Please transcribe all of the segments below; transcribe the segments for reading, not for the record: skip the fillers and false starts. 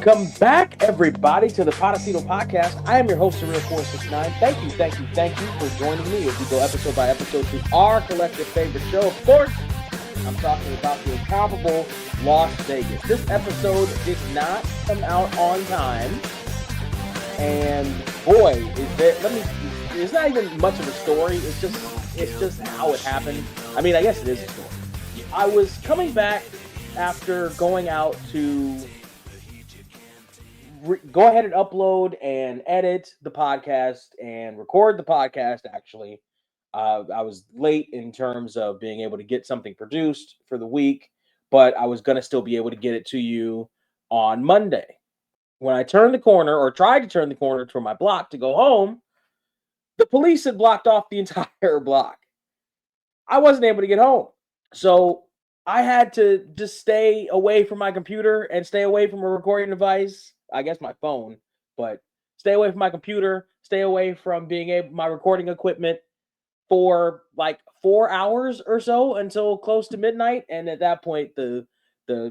Welcome back, everybody, to the Podecito podcast. I am your host, Surreal469. Thank you for joining me as we go episode by episode through our collective favorite show. Of course, I'm talking about the incomparable Las Vegas. This episode did not come out on time, and boy, it's not even much of a story. It's just how it happened. I mean, I guess it is a story. I was coming back after going out to go ahead and upload and edit the podcast and record the podcast. Actually, I was late in terms of being able to get something produced for the week, but I was going to still be able to get it to you on Monday. When I turned the corner, or tried to turn the corner to my block to go home, the police had blocked off the entire block. I wasn't able to get home. So I had to just stay away from my computer and stay away from a recording device. I guess my phone, but stay away from my computer, stay away from my recording equipment for like 4 hours or so until close to midnight. And at that point, the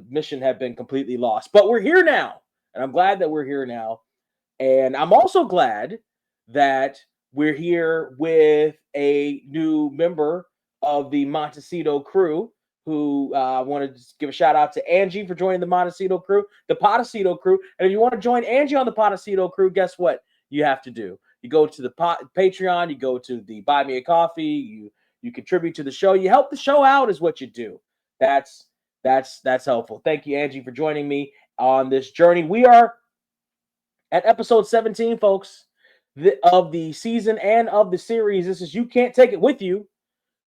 mission had been completely lost. But we're here now, and I'm glad that we're here now. And I'm also glad that we're here with a new member of the Podecito crew, who I want to give a shout out to Angie for joining the Podecito crew. And if you want to join Angie on the Podecito crew, guess what you have to do? You go to the Patreon, you go to the Buy Me a Coffee, you contribute to the show, you help the show out is what you do. That's helpful. Thank you, Angie, for joining me on this journey. We are at episode 17, folks, of the season and of the series. This is You Can't Take It With You.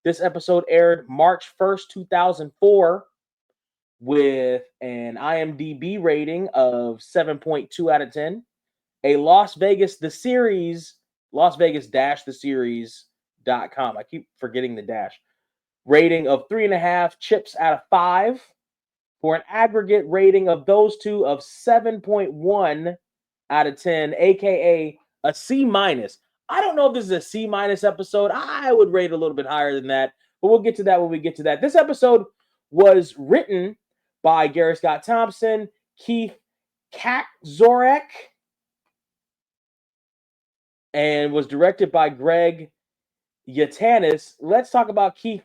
This episode aired March 1st, 2004, with an IMDb rating of 7.2 out of 10. A Las Vegas Vegas-the series.com. I keep forgetting the dash. Rating of 3.5 chips out of 5, for an aggregate rating of those two of 7.1 out of 10, aka a C-. I don't know if this is a C- episode. I would rate a little bit higher than that, but we'll get to that when we get to that. This episode was written by Gary Scott Thompson, Keith Kaczorek, and was directed by Greg Yaitanes. Let's talk about Keith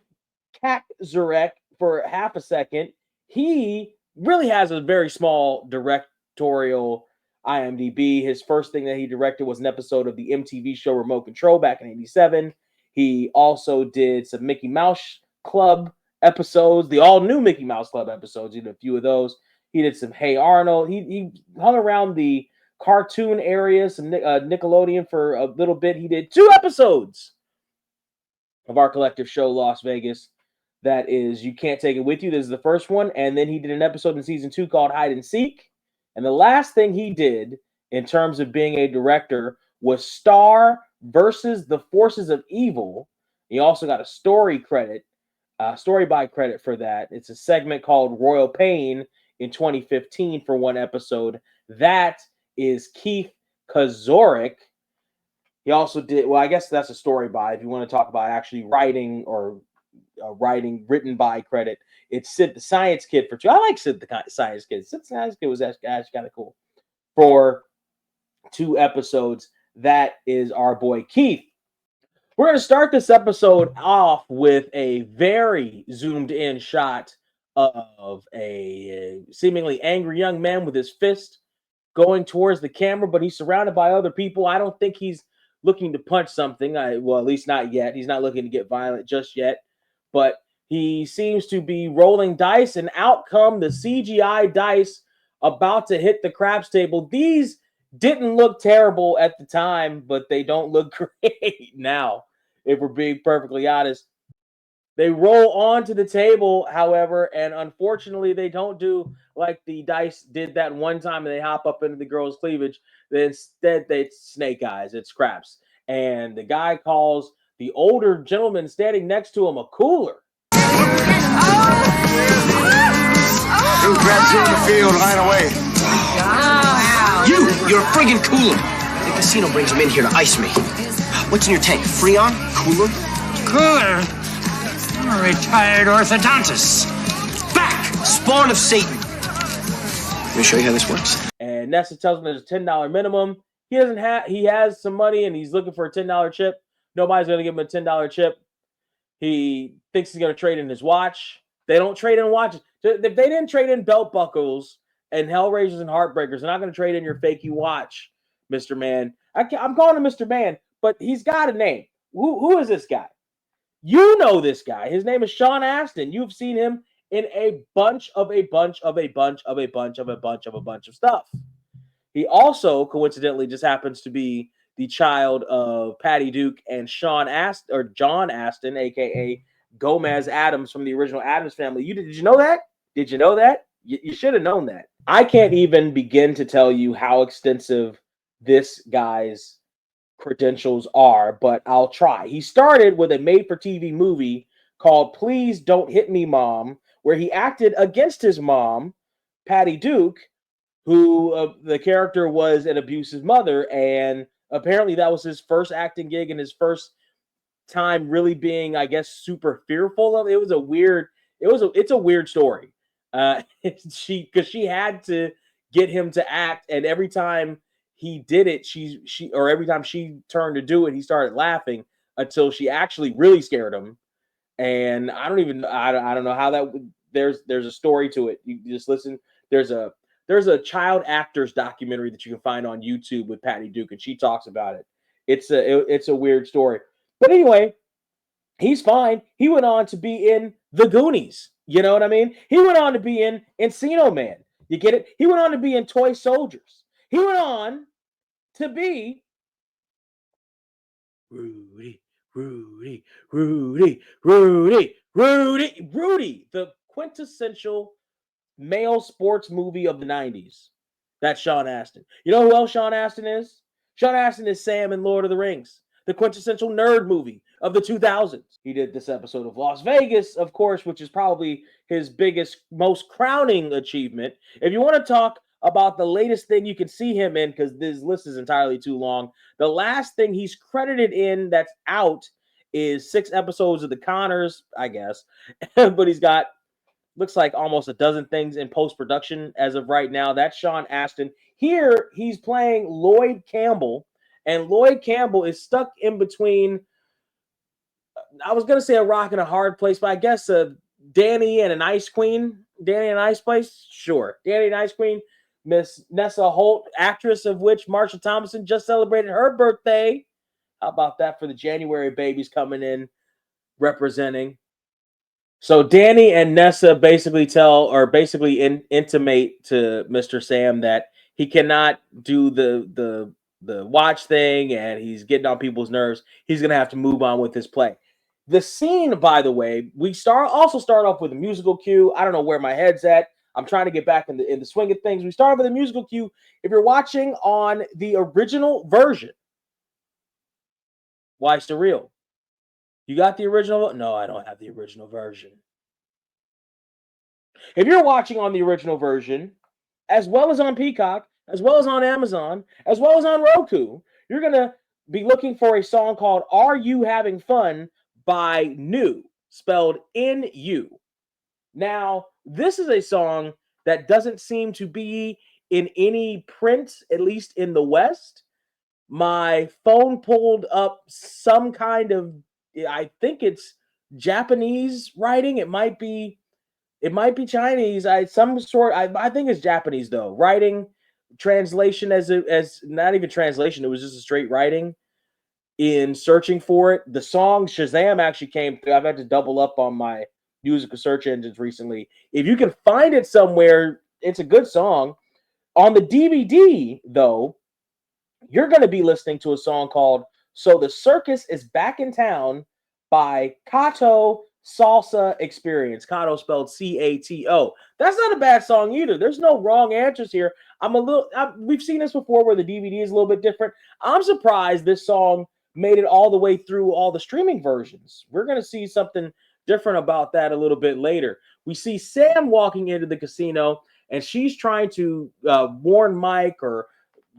Kaczorek for half a second. He really has a very small directorial IMDb. His first thing that he directed was an episode of the MTV show Remote Control back in '87. He also did some Mickey Mouse Club episodes, the all-new Mickey Mouse Club episodes. He did a few of those. He did some Hey Arnold. He hung around the cartoon area, some Nickelodeon for a little bit. He did 2 episodes of our collective show, Las Vegas. That is You Can't Take It With You. This is the first one. And then he did an episode in season 2 called Hide and Seek. And the last thing he did in terms of being a director was Star versus the Forces of Evil. He also got a story by credit for that. It's a segment called Royal Pain in 2015 for one episode. That is Keith Kaczorek. He also did, well, I guess that's a story by, if you want to talk about actually writing or written by credit. It's Sid the Science Kid for 2. I like Sid the Science Kid. Sid the Science Kid was actually kind of cool. For 2 episodes, that is our boy Keith. We're going to start this episode off with a very zoomed in shot of a seemingly angry young man with his fist going towards the camera, but he's surrounded by other people. I don't think he's looking to punch something. Well, at least not yet. He's not looking to get violent just yet. But he seems to be rolling dice, and out come the CGI dice about to hit the craps table. These didn't look terrible at the time, but they don't look great now, if we're being perfectly honest. They roll onto the table, however, and unfortunately they don't do like the dice did that one time and they hop up into the girl's cleavage. Instead, it's snake eyes. It's craps. And the guy calls the older gentleman standing next to him a cooler. Who grabbed you in the field right away? You're a friggin' cooler. The casino brings him in here to ice me. What's in your tank? Freon? Cooler? Cooler? I'm a retired orthodontist. Back! Spawn of Satan. Let me show you how this works. And And Nessa tells him there's a $10 minimum. He has some money and he's looking for a $10 chip. Nobody's going to give him a $10 chip. He thinks he's going to trade in his watch. They don't trade in watches. If they didn't trade in belt buckles and Hellraisers and Heartbreakers, they're not going to trade in your fakey watch, Mr. Man. I'm calling him Mr. Man, but he's got a name. Who is this guy? You know this guy. His name is Sean Astin. You've seen him in a bunch of stuff. He also coincidentally just happens to be the child of Patty Duke and John Astin, aka Gomez Adams from the original Addams Family. Did you know that? Did you know that? You should have known that. I can't even begin to tell you how extensive this guy's credentials are, but I'll try. He started with a made-for-TV movie called Please Don't Hit Me, Mom, where he acted against his mom, Patty Duke, who the character was an abusive mother, and apparently that was his first acting gig and his first time really being, I guess, super fearful of it. It's a weird story. She had to get him to act, and every time he did it, every time she turned to do it, he started laughing until she actually really scared him. And I don't know how that. There's a story to it. You just listen. There's a child actors documentary that you can find on YouTube with Patty Duke, and she talks about it. It's a weird story, but anyway, he's fine. He went on to be in The Goonies. You know what I mean? He went on to be in Encino Man. You get it? He went on to be in Toy Soldiers. He went on to be Rudy, the quintessential male sports movie of the 90s. That's Sean Astin. You know who else Sean Astin is? Sean Astin is Sam in Lord of the Rings, the quintessential nerd movie of the 2000s. He did this episode of Las Vegas, of course, which is probably his biggest, most crowning achievement. If you want to talk about the latest thing you can see him in, because this list is entirely too long, the last thing he's credited in that's out is 6 episodes of The Conners, I guess. But he's got, looks like almost a dozen things in post-production as of right now. That's Sean Astin. Here, he's playing Lloyd Campbell, and Lloyd Campbell is stuck in between, I was going to say a rock and a hard place, but I guess Danny and an Ice Queen. Danny and Ice Place? Sure. Danny and Ice Queen. Miss Nessa Holt, actress of which Marsha Thomason just celebrated her birthday. How about that for the January babies coming in representing? So Danny and Nessa basically intimate to Mr. Sam that he cannot do the watch thing, and he's getting on people's nerves. He's gonna have to move on with his play. The scene, by the way, we start off with a musical cue. I don't know where my head's at. I'm trying to get back in the swing of things. We start with a musical cue. If you're watching on the original version, why surreal? You got the original? No, I don't have the original version. If you're watching on the original version, as well as on Peacock, as well as on Amazon, as well as on Roku, you're going to be looking for a song called Are You Having Fun by New, spelled N-U. Now, this is a song that doesn't seem to be in any print, at least in the West. My phone pulled up some kind of, I think it's Japanese writing. It might be Chinese. I think it's Japanese though. Writing translation as not even translation. It was just a straight writing. In searching for it, the song Shazam actually came through. I've had to double up on my musical search engines recently. If you can find it somewhere, it's a good song. On the DVD though, you're going to be listening to a song called So the Circus is Back in Town by Kato Salsa Experience. Kato spelled C-A-T-O. That's not a bad song either. There's no wrong answers here. We've seen this before where the DVD is a little bit different. I'm surprised this song made it all the way through all the streaming versions. We're going to see something different about that a little bit later. We see Sam walking into the casino, and she's trying to warn Mike or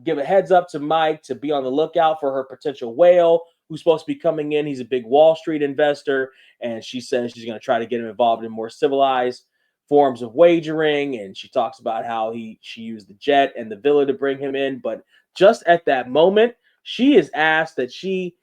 give a heads up to Mike to be on the lookout for her potential whale who's supposed to be coming in. He's a big Wall Street investor, and she says she's going to try to get him involved in more civilized forms of wagering, and she talks about how she used the jet and the villa to bring him in. But just at that moment, she is asked that she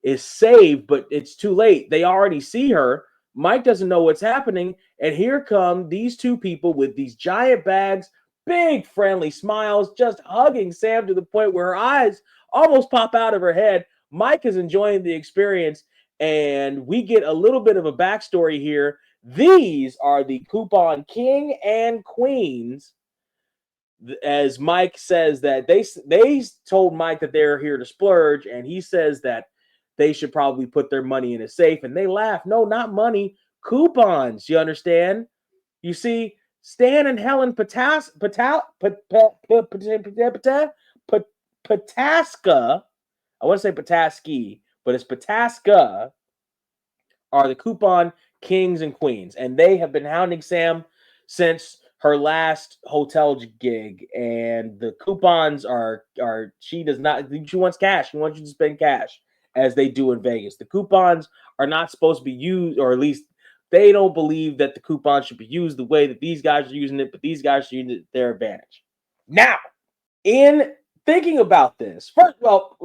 is saved, but it's too late. They already see her. Mike doesn't know what's happening, and here come these two people with these giant bags, big friendly smiles, just hugging Sam to the point where her eyes almost pop out of her head. Mike is enjoying the experience, and we get a little bit of a backstory here. These are the coupon king and queens, as Mike says that they told Mike that they're here to splurge, and he says that they should probably put their money in a safe, and they laugh. No, not money, coupons. You understand? You see, Stan and Helen Pataska. I want to say Pataski, but it's Pataska. Are the coupon kings and queens, and they have been hounding Sam since her last hotel gig. And the coupons are she does not. She wants cash. She wants you to spend cash, as they do in Vegas. The coupons are not supposed to be used, or at least they don't believe that the coupons should be used the way that these guys are using it. But these guys are using it to their advantage. Now, in thinking about this, first, well,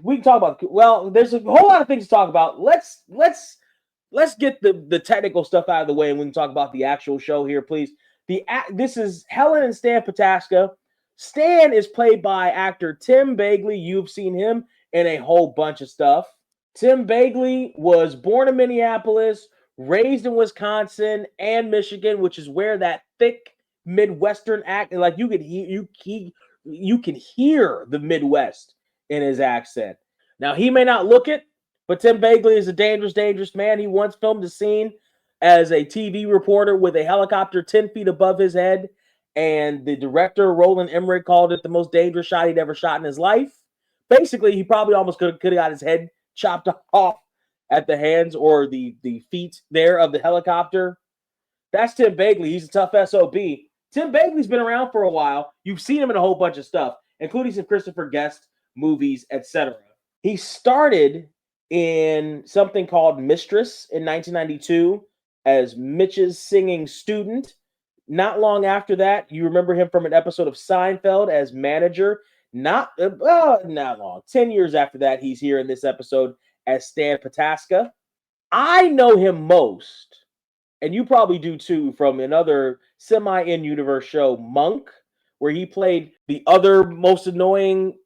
we can talk about. Well, there's a whole lot of things to talk about. Let's get the technical stuff out of the way, and we can talk about the actual show here, please. This is Helen and Stan Pataska. Stan is played by actor Tim Bagley. You've seen him in a whole bunch of stuff. Tim Bagley was born in Minneapolis, raised in Wisconsin and Michigan, which is where that thick Midwestern accent, like you can hear the Midwest in his accent. Now, he may not look it, but Tim Bagley is a dangerous, dangerous man. He once filmed a scene as a TV reporter with a helicopter 10 feet above his head, and the director, Roland Emmerich, called it the most dangerous shot he'd ever shot in his life. Basically, he probably almost could have got his head chopped off at the hands or the feet there of the helicopter. That's Tim Bagley. He's a tough SOB. Tim Bagley's been around for a while. You've seen him in a whole bunch of stuff, including some Christopher Guest movies, etc. He started in something called Mistress in 1992 as Mitch's singing student. Not long after that, you remember him from an episode of Seinfeld as manager. Not long. 10 years after that, he's here in this episode as Stan Pataska. I know him most, and you probably do too, from another semi-in-universe show, Monk, where he played the other most annoying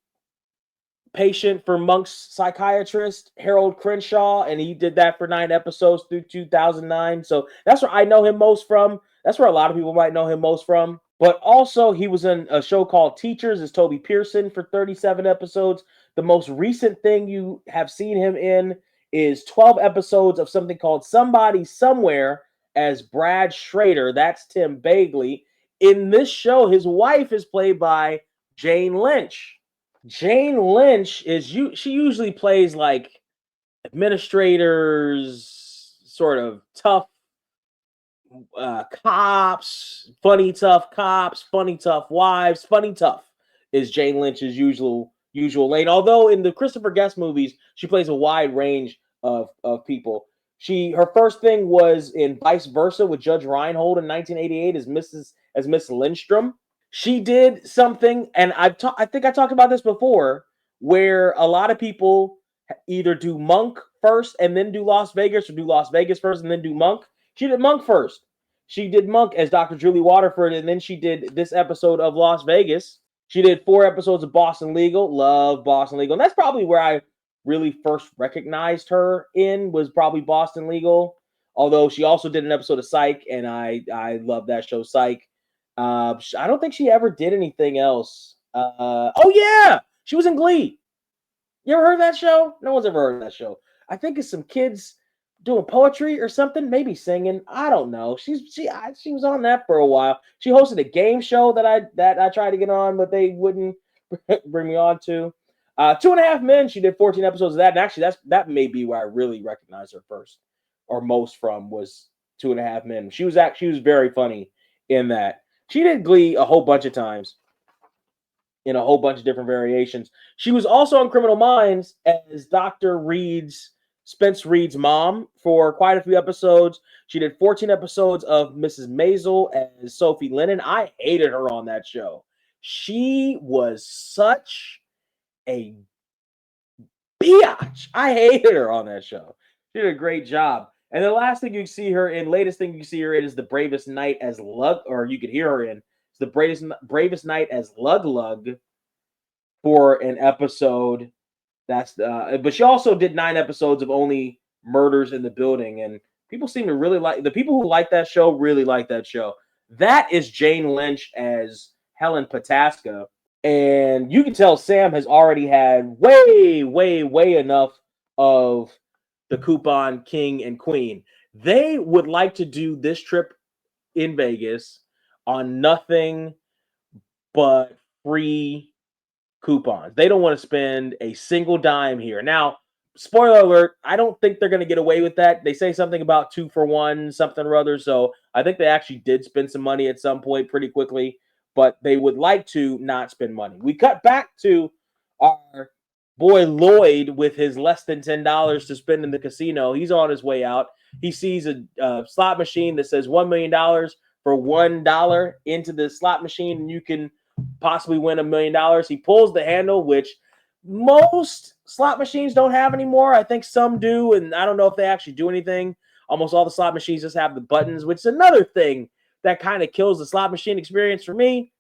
patient for Monk's psychiatrist, Harold Crenshaw, and he did that for 9 episodes through 2009. So that's where I know him most from. That's where a lot of people might know him most from. But also, he was in a show called Teachers as Toby Pearson for 37 episodes. The most recent thing you have seen him in is 12 episodes of something called Somebody Somewhere as Brad Schrader. That's Tim Bagley. In this show, his wife is played by Jane Lynch. Jane Lynch she usually plays like administrators, sort of tough cops, funny tough cops, funny tough wives. Funny tough is Jane Lynch's usual lane. Although in the Christopher Guest movies, she plays a wide range of people. Her first thing was in Vice Versa with Judge Reinhold in 1988 as Miss Lindstrom. She did something, and I think I talked about this before, where a lot of people either do Monk first and then do Las Vegas, or do Las Vegas first and then do Monk. She did Monk first. She did Monk as Dr. Julie Waterford, and then she did this episode of Las Vegas. She did 4 episodes of Boston Legal. Love Boston Legal. And that's probably where I really first recognized her in, was probably Boston Legal. Although she also did an episode of Psych, and I love that show, Psych. I don't think she ever did anything else. Oh yeah, she was in Glee. You ever heard of that show? No one's ever heard of that show. I think it's some kids doing poetry or something, maybe singing. I don't know. She was on that for a while. She hosted a game show that I tried to get on, but they wouldn't bring me on to. 2.5 Men. She did 14 episodes of that, and actually that may be where I really recognized her first or most from, was 2.5 Men. She was very funny in that. She did Glee a whole bunch of times in a whole bunch of different variations. She was also on Criminal Minds as Dr. Reed's Spence Reed's mom for quite a few episodes. She did 14 episodes of Mrs. Maisel as Sophie Lennon. I hated her on that show. She was such a biatch. I hated her on that show. She did a great job. And the last thing you see her in, latest thing you see her in, is The Bravest Night as Lug, or you could hear her in. It's The Bravest Night as Lug Lug for an episode. But she also did 9 episodes of Only Murders in the Building, and people seem to really like the people who like that show. Really like that show. That is Jane Lynch as Helen Pataska. And you can tell Sam has already had way enough of the Coupon King and Queen. They would like to do this trip in Vegas on nothing but free coupons. They don't want to spend a single dime here. Now, spoiler alert, I don't think they're going to get away with that. They say something about 2 for 1, something or other. So I think they actually did spend some money at some point pretty quickly, but they would like to not spend money. We cut back to our boy Lloyd with his less than $10 to spend in the casino. He's on his way out. He sees a slot machine that says $1 million for $1 into the slot machine, and you can possibly win $1 million. He pulls the handle, which most slot machines don't have anymore. I think some do, and I don't know if they actually do anything. Almost all the slot machines just have the buttons, which is another thing that kind of kills the slot machine experience for me.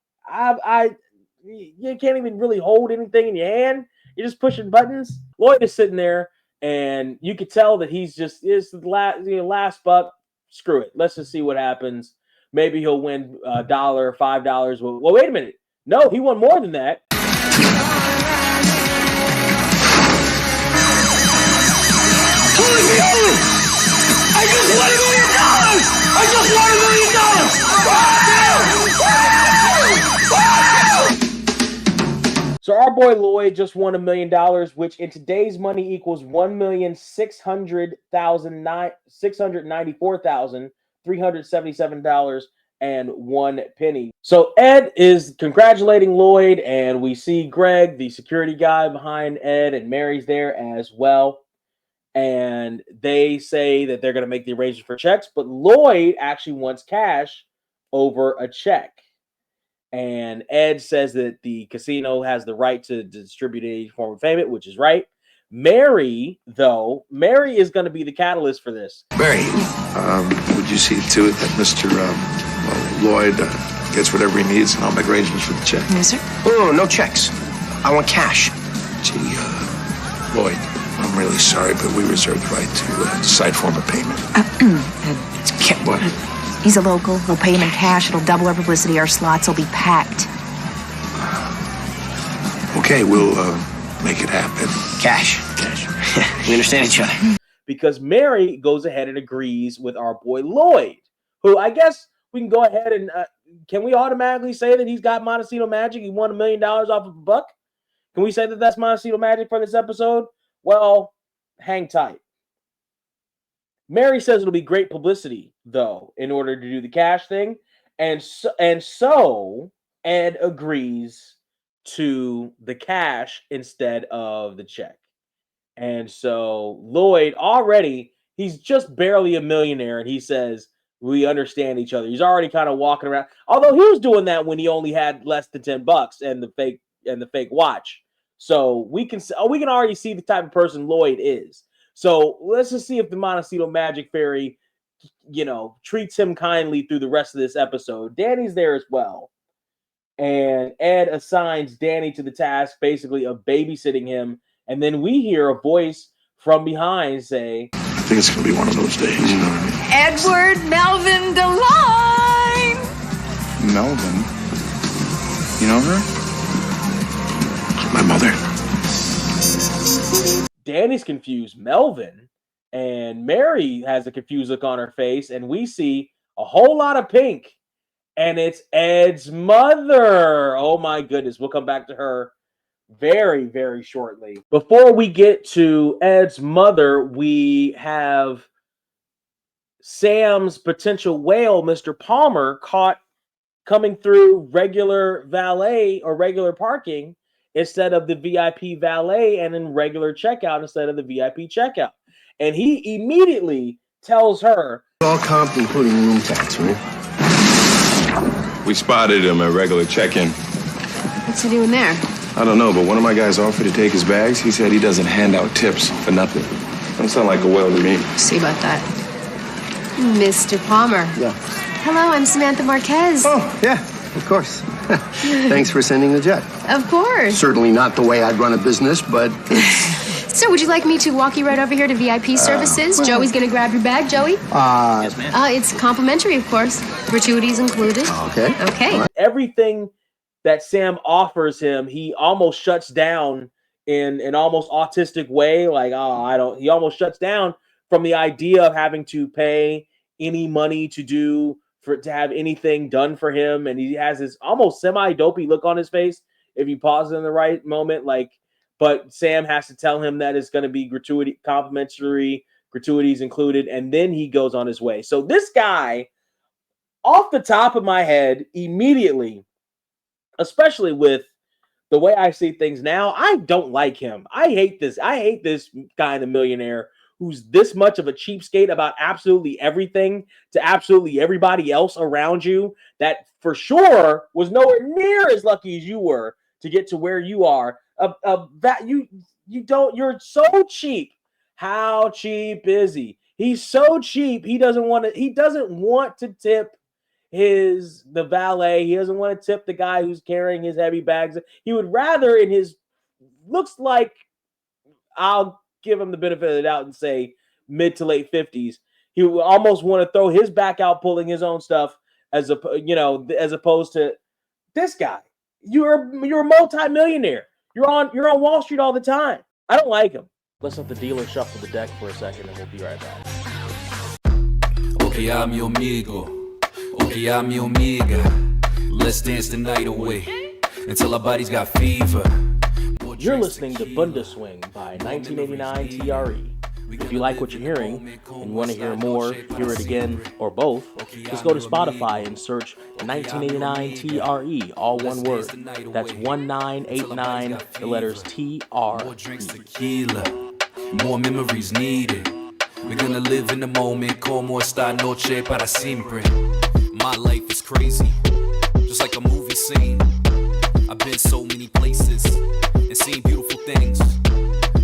You can't even really hold anything in your hand. You're just pushing buttons. Lloyd is sitting there, and you could tell that he's just is the last buck. Screw it. Let's just see what happens. Maybe he'll win $1, $5. Well, wait a minute. No, he won more than that. I just won $1 million! I just won $1 million! So our boy Lloyd just won $1 million, which in today's money equals $1,694,377.01. So Ed is congratulating Lloyd, and we see Greg, the security guy behind Ed, and Mary's there as well. And they say that they're going to make the arrangement for checks, but Lloyd actually wants cash over a check. And Ed says that the casino has the right to distribute any form of payment, which is right. Mary is going to be the catalyst for this. Mary, would you see to it that Mr. Lloyd gets whatever he needs, and I'll make arrangements for the check? Yes, sir. Oh, no checks. I want cash. Gee, Lloyd, I'm really sorry, but we reserve the right to decide form of payment. What? He's a local. We'll pay him in cash. It'll double our publicity. Our slots will be packed. Okay, we'll make it happen. Cash. We understand each other. Because Mary goes ahead and agrees with our boy Lloyd, who I guess we can go ahead and can we automatically say that he's got Montecito magic? He won $1 million off of a buck? Can we say that that's Montecito magic for this episode? Well, hang tight. Mary says it'll be great publicity, though, in order to do the cash thing. And so Ed agrees to the cash instead of the check. And so Lloyd he's just barely a millionaire, and he says, we understand each other. He's already kind of walking around. Although he was doing that when he only had less than $10 and the fake watch. So we can already see the type of person Lloyd is. So let's just see if the Montecito Magic Fairy, treats him kindly through the rest of this episode. Danny's there as well. And Ed assigns Danny to the task, basically, of babysitting him. And then we hear a voice from behind say, I think it's going to be one of those days, you know what I mean? Edward Melvin DeLine! Melvin? You know her? My mother. Danny's confused. Melvin, and Mary has a confused look on her face, and we see a whole lot of pink, and it's Ed's mother. Oh my goodness. We'll come back to her very, very shortly. Before we get to Ed's mother, we have Sam's potential whale, Mr. Palmer, caught coming through regular valet or regular parking instead of the VIP valet, and in regular checkout instead of the VIP checkout. And he immediately tells her, All comped, including room tax, right? We spotted him at regular check-in. What's he doing there? I don't know, but one of my guys offered to take his bags. He said he doesn't hand out tips for nothing. Don't sound like a whale to me. See about that. Mr. Palmer. Yeah. Hello, I'm Samantha Marquez. Oh, yeah, of course. Thanks for sending the jet. Of course. Certainly not the way I'd run a business, but So would you like me to walk you right over here to VIP services? Joey's gonna grab your bag, Joey. yes, ma'am. It's complimentary, of course. Gratuities included. Okay. Okay. everything that Sam offers him, he almost shuts down in an almost autistic way. Like, he almost shuts down from the idea of having to pay any money to have anything done for him. And he has this almost semi-dopey look on his face if you pause in the right moment. But Sam has to tell him that it's going to be complimentary, gratuities included, and then he goes on his way. So this guy, off the top of my head, immediately, especially with the way I see things now, I don't like him. I hate this kind of millionaire who's this much of a cheapskate about absolutely everything to absolutely everybody else around you, that for sure was nowhere near as lucky as you were to get to where you are. You're so cheap. How cheap is he? He's so cheap. He doesn't want to tip the valet. He doesn't want to tip the guy who's carrying his heavy bags. He would rather, looks like, I'll give him the benefit of the doubt and say mid to late 50s. He would almost want to throw his back out pulling his own stuff as opposed to this guy. You're a multi-millionaire. You're on Wall Street all the time. I don't like him. Let's let the dealer shuffle the deck for a second and we'll be right back. Okay, I'm your amigo. Okay, I'm your amiga. Let's dance the night away until our bodies got fever. You're listening to Bundeswing by 1989 TRE. If you like what you're hearing and want to hear more, hear it again, or both, just go to Spotify and search 1989 TRE, all one word. That's 1989, the letters TRE. More drinks, tequila, more memories needed. We're gonna live in the moment, como esta noche para siempre. My life is crazy, just like a movie scene. I've been so many places and seen beautiful things,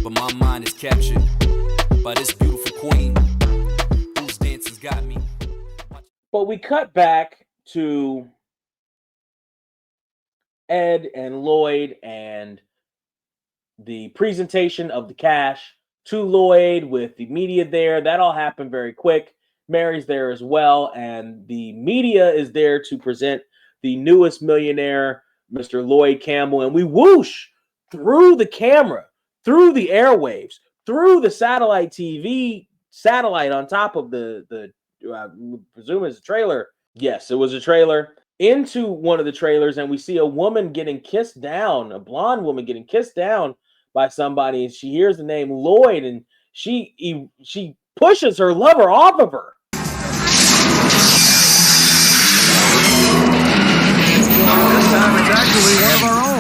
but my mind is captured by this beautiful queen whose dances got me. But we cut back to Ed and Lloyd and the presentation of the cash to Lloyd with the media there. That all happened very quick. Mary's there as well, and the media is there to present the newest millionaire, Mr. Lloyd Campbell, and we whoosh through the camera, through the airwaves, through the satellite on top of the presume it's a trailer. Yes, it was a trailer, into one of the trailers, and we see a woman getting kissed down, a blonde woman getting kissed down by somebody, and she hears the name Lloyd, and she pushes her lover off of her. This time it's actually one of our own.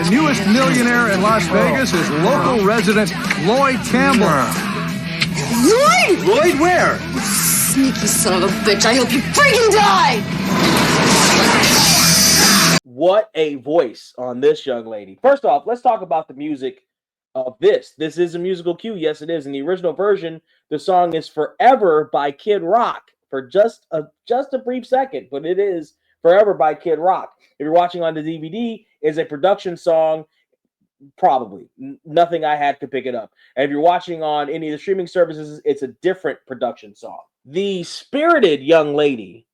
The newest millionaire in Las Vegas is local resident Lloyd Campbell. Lloyd! Lloyd, where? Sneaky son of a bitch. I hope you freaking die! What a voice on this young lady. First off, let's talk about the music of this. This is a musical cue. Yes, it is. In the original version, the song is Forever by Kid Rock for just a brief second, but it is Forever by Kid Rock. If you're watching on the DVD, it's a production song, probably. Nothing I had could pick it up. And if you're watching on any of the streaming services, it's a different production song. The spirited young lady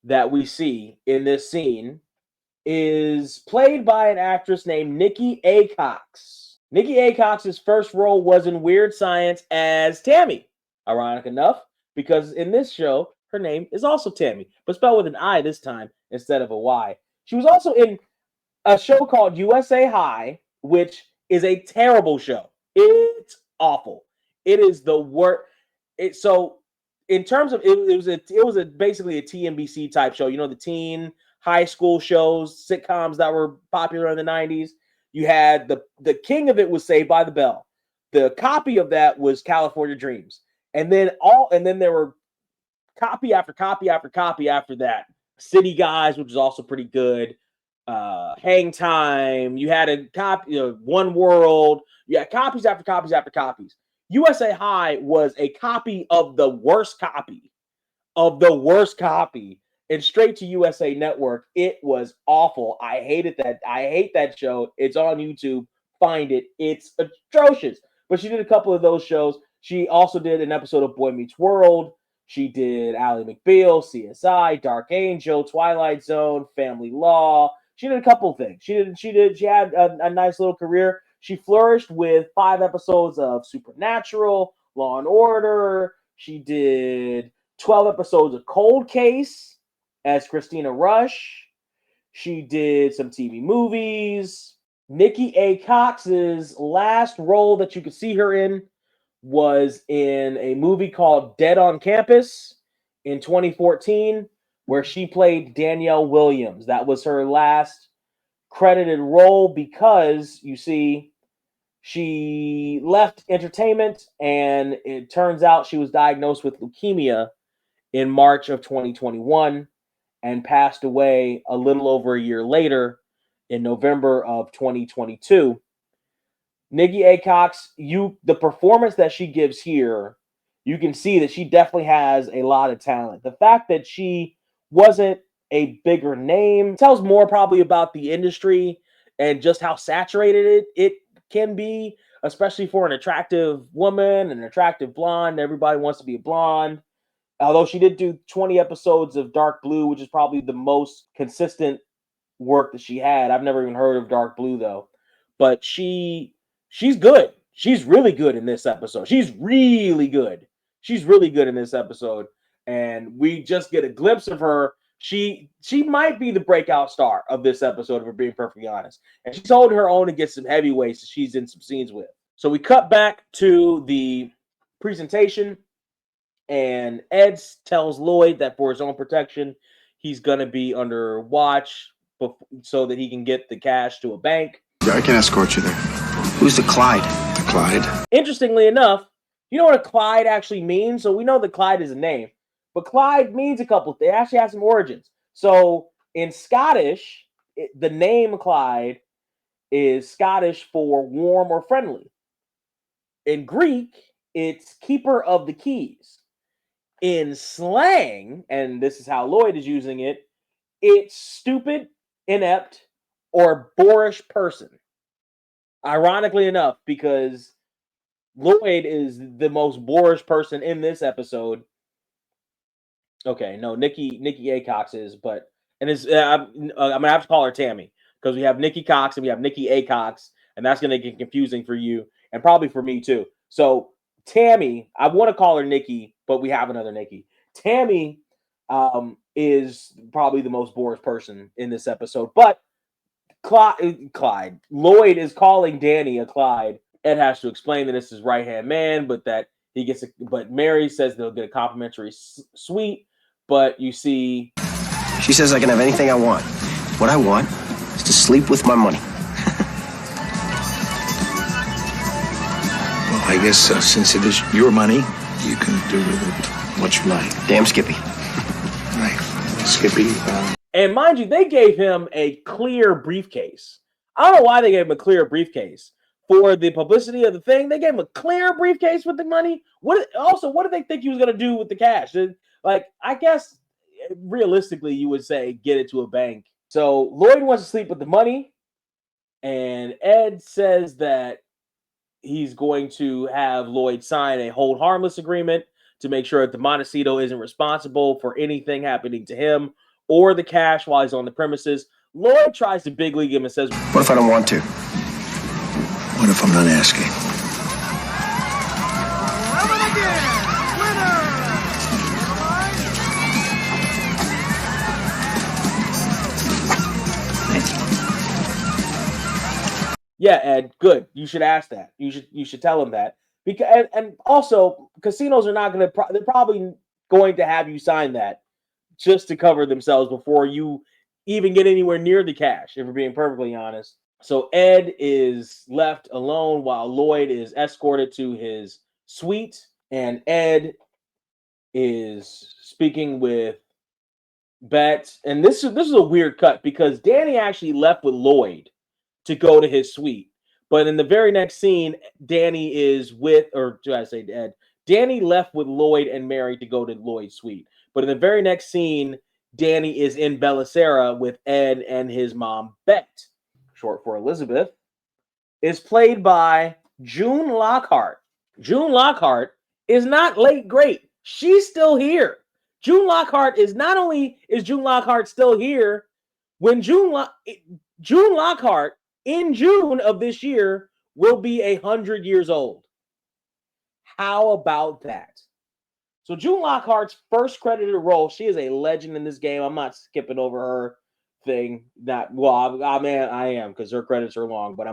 that we see in this scene is played by an actress named Nikki Acox. Nikki Acox's first role was in Weird Science as Tammy. Ironic enough, because in this show, her name is also Tammy, but spelled with an I this time instead of a Y. She was also in a show called USA High, which is a terrible show. It's awful. It is the worst. So in terms of it was basically a TNBC type show. You know, the teen high school shows, sitcoms that were popular in the 90s. You had the king of it was Saved by the Bell. The copy of that was California Dreams. And then there were copy after copy after copy after that. City Guys, which is also pretty good. Hang Time. You had a copy, One World. You had copies after copies after copies. USA High was a copy of the worst copy and straight to USA Network. It was awful. I hated that. I hate that show. It's on YouTube. Find it. It's atrocious. But she did a couple of those shows. She also did an episode of Boy Meets World. She did Ally McBeal, CSI, Dark Angel, Twilight Zone, Family Law. She did a couple of things. She had a nice little career. She flourished with 5 episodes of Supernatural, Law and Order. She did 12 episodes of Cold Case as Christina Rush. She did some TV movies. Nikki A. Cox's last role that you could see her in was in a movie called Dead on Campus in 2014, where she played Danielle Williams. That was her last credited role because, you see, she left entertainment, and it turns out she was diagnosed with leukemia in March of 2021 and passed away a little over a year later in November of 2022. Nikki A. Cox, the performance that she gives here, you can see that she definitely has a lot of talent. The fact that she wasn't a bigger name tells more probably about the industry and just how saturated it can be, especially for an attractive woman, an attractive blonde. Everybody wants to be a blonde. Although she did do 20 episodes of Dark Blue, which is probably the most consistent work that she had. I've never even heard of Dark Blue, though. But she's good. She's really good in this episode. She's really good in this episode. And we just get a glimpse of her. She might be the breakout star of this episode, if we're being perfectly honest. And she's holding her own against some heavyweights that she's in some scenes with. So we cut back to the presentation. And Ed tells Lloyd that for his own protection, he's going to be under watch so that he can get the cash to a bank. I can escort you there. Who's the Clyde? Clyde? Interestingly enough, you know what a Clyde actually means? So we know that Clyde is a name, but Clyde means a couple. They actually have some origins. So in Scottish, the name Clyde is Scottish for warm or friendly. In Greek, it's keeper of the keys. In slang, and this is how Lloyd is using it, it's stupid, inept, or boorish person. Ironically enough, because Lloyd is the most boorish person in this episode. Okay, no, Nikki A. Cox is, but and it's I'm gonna have to call her Tammy because we have Nikki Cox and we have Nikki A. Cox, and that's gonna get confusing for you and probably for me too. So Tammy, I want to call her Nikki, but we have another Nikki. Tammy is probably the most boorish person in this episode, but Clyde. Lloyd is calling Danny a Clyde. Ed has to explain that it's his right-hand man, but that he gets but Mary says they'll get a complimentary suite, but you see... She says I can have anything I want. What I want is to sleep with my money. Well, I guess since it is your money, you can do with it what you like. Damn Skippy. Right. Skippy. And mind you, they gave him a clear briefcase. I don't know why they gave him a clear briefcase. For the publicity of the thing, they gave him a clear briefcase with the money. What did they think he was going to do with the cash? Like, I guess, realistically, you would say get it to a bank. So Lloyd wants to sleep with the money. And Ed says that he's going to have Lloyd sign a hold harmless agreement to make sure that the Montecito isn't responsible for anything happening to him or the cash while he's on the premises. Lloyd tries to big league him and says, what if I don't want to? What if I'm not asking? Yeah, Ed, good. You should ask that. You should tell him that. Because and also casinos are not going to they're probably going to have you sign that just to cover themselves before you even get anywhere near the cash, if we're being perfectly honest. So Ed is left alone while Lloyd is escorted to his suite. and Ed is speaking with Bet, and this is a weird cut because Danny actually left with Lloyd to go to his suite, but in the very next scene, Danny is with, or should I say Ed? Danny left with Lloyd and Mary to go to Lloyd's suite, but in the very next scene, Danny is in Belisara with Ed and his mom Bet, short for Elizabeth, is played by June Lockhart. June Lockhart is not late great. She's still here. June Lockhart is not only is June Lockhart still here, when June Lockhart in June of this year will be 100 years old. How about that? So June Lockhart's first credited role, she is a legend in this game. I'm not skipping over her thing. I am because her credits are long, but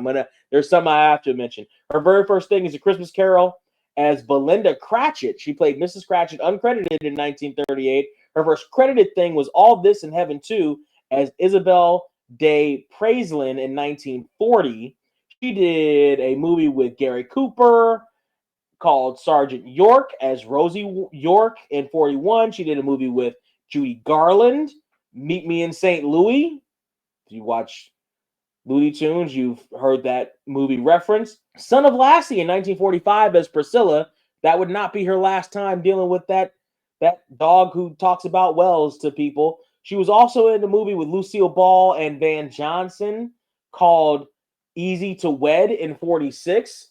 there's some I have to mention. Her very first thing is A Christmas Carol as Belinda Cratchit. She played Mrs. Cratchit uncredited in 1938. Her first credited thing was All This in Heaven 2 as Isabel de Praislin in 1940. She did a movie with Gary Cooper called Sergeant York as Rosie York in 41. She did a movie with Judy Garland, Meet Me in St. Louis. If you watch Looney Tunes, you've heard that movie referenced. Son of Lassie in 1945 as Priscilla. That would not be her last time dealing with that dog who talks about wells to people. She was also in a movie with Lucille Ball and Van Johnson called Easy to Wed in 46.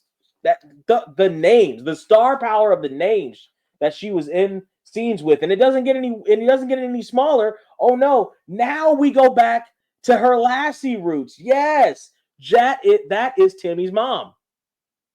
That the names, the star power of the names that she was in scenes with, and it doesn't get any smaller. Oh no, now we go back to her Lassie roots. Yes, that is Timmy's mom.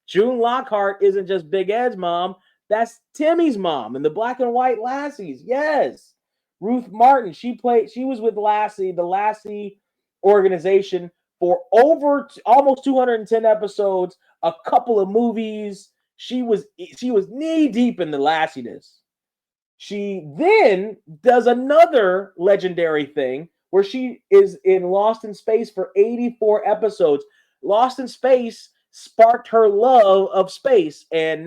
June Lockhart isn't just Big Ed's mom. That's Timmy's mom in the black and white Lassies. Yes. Ruth Martin, she was with Lassie, the Lassie organization for over almost 210 episodes, a couple of movies. She was knee deep in the Lassiness. She then does another legendary thing where she is in Lost in Space for 84 episodes. Lost in Space sparked her love of space, and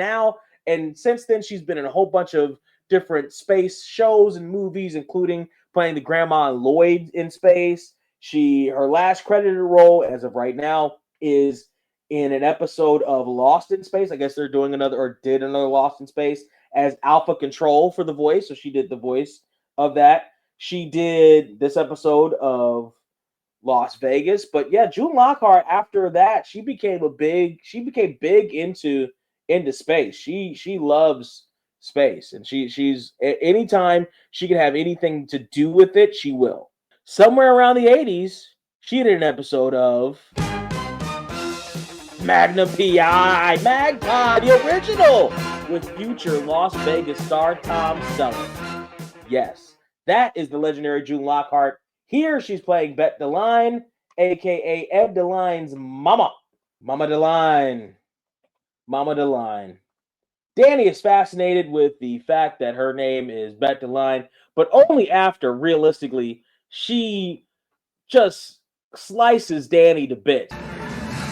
since then she's been in a whole bunch of different space shows and movies, including playing the grandma Lloyd in space. Her last credited role as of right now is in an episode of Lost in Space. I guess they're doing did another Lost in Space as Alpha Control for the voice. So she did the voice of that. She did this episode of Las Vegas. But yeah, June Lockhart, after that, she became big into space. She loves space, and she's anytime she can have anything to do with it, she will. Somewhere around the 80s, she did an episode of Magna P.I. Magpie, the original, with future Las Vegas star Tom Selleck. Yes, that is the legendary June Lockhart. Here she's playing Bette DeLine, a.k.a. Ed DeLine's mama. Mama DeLine. Danny is fascinated with the fact that her name is Bette DeLine, but only after, realistically, she just slices Danny to bits.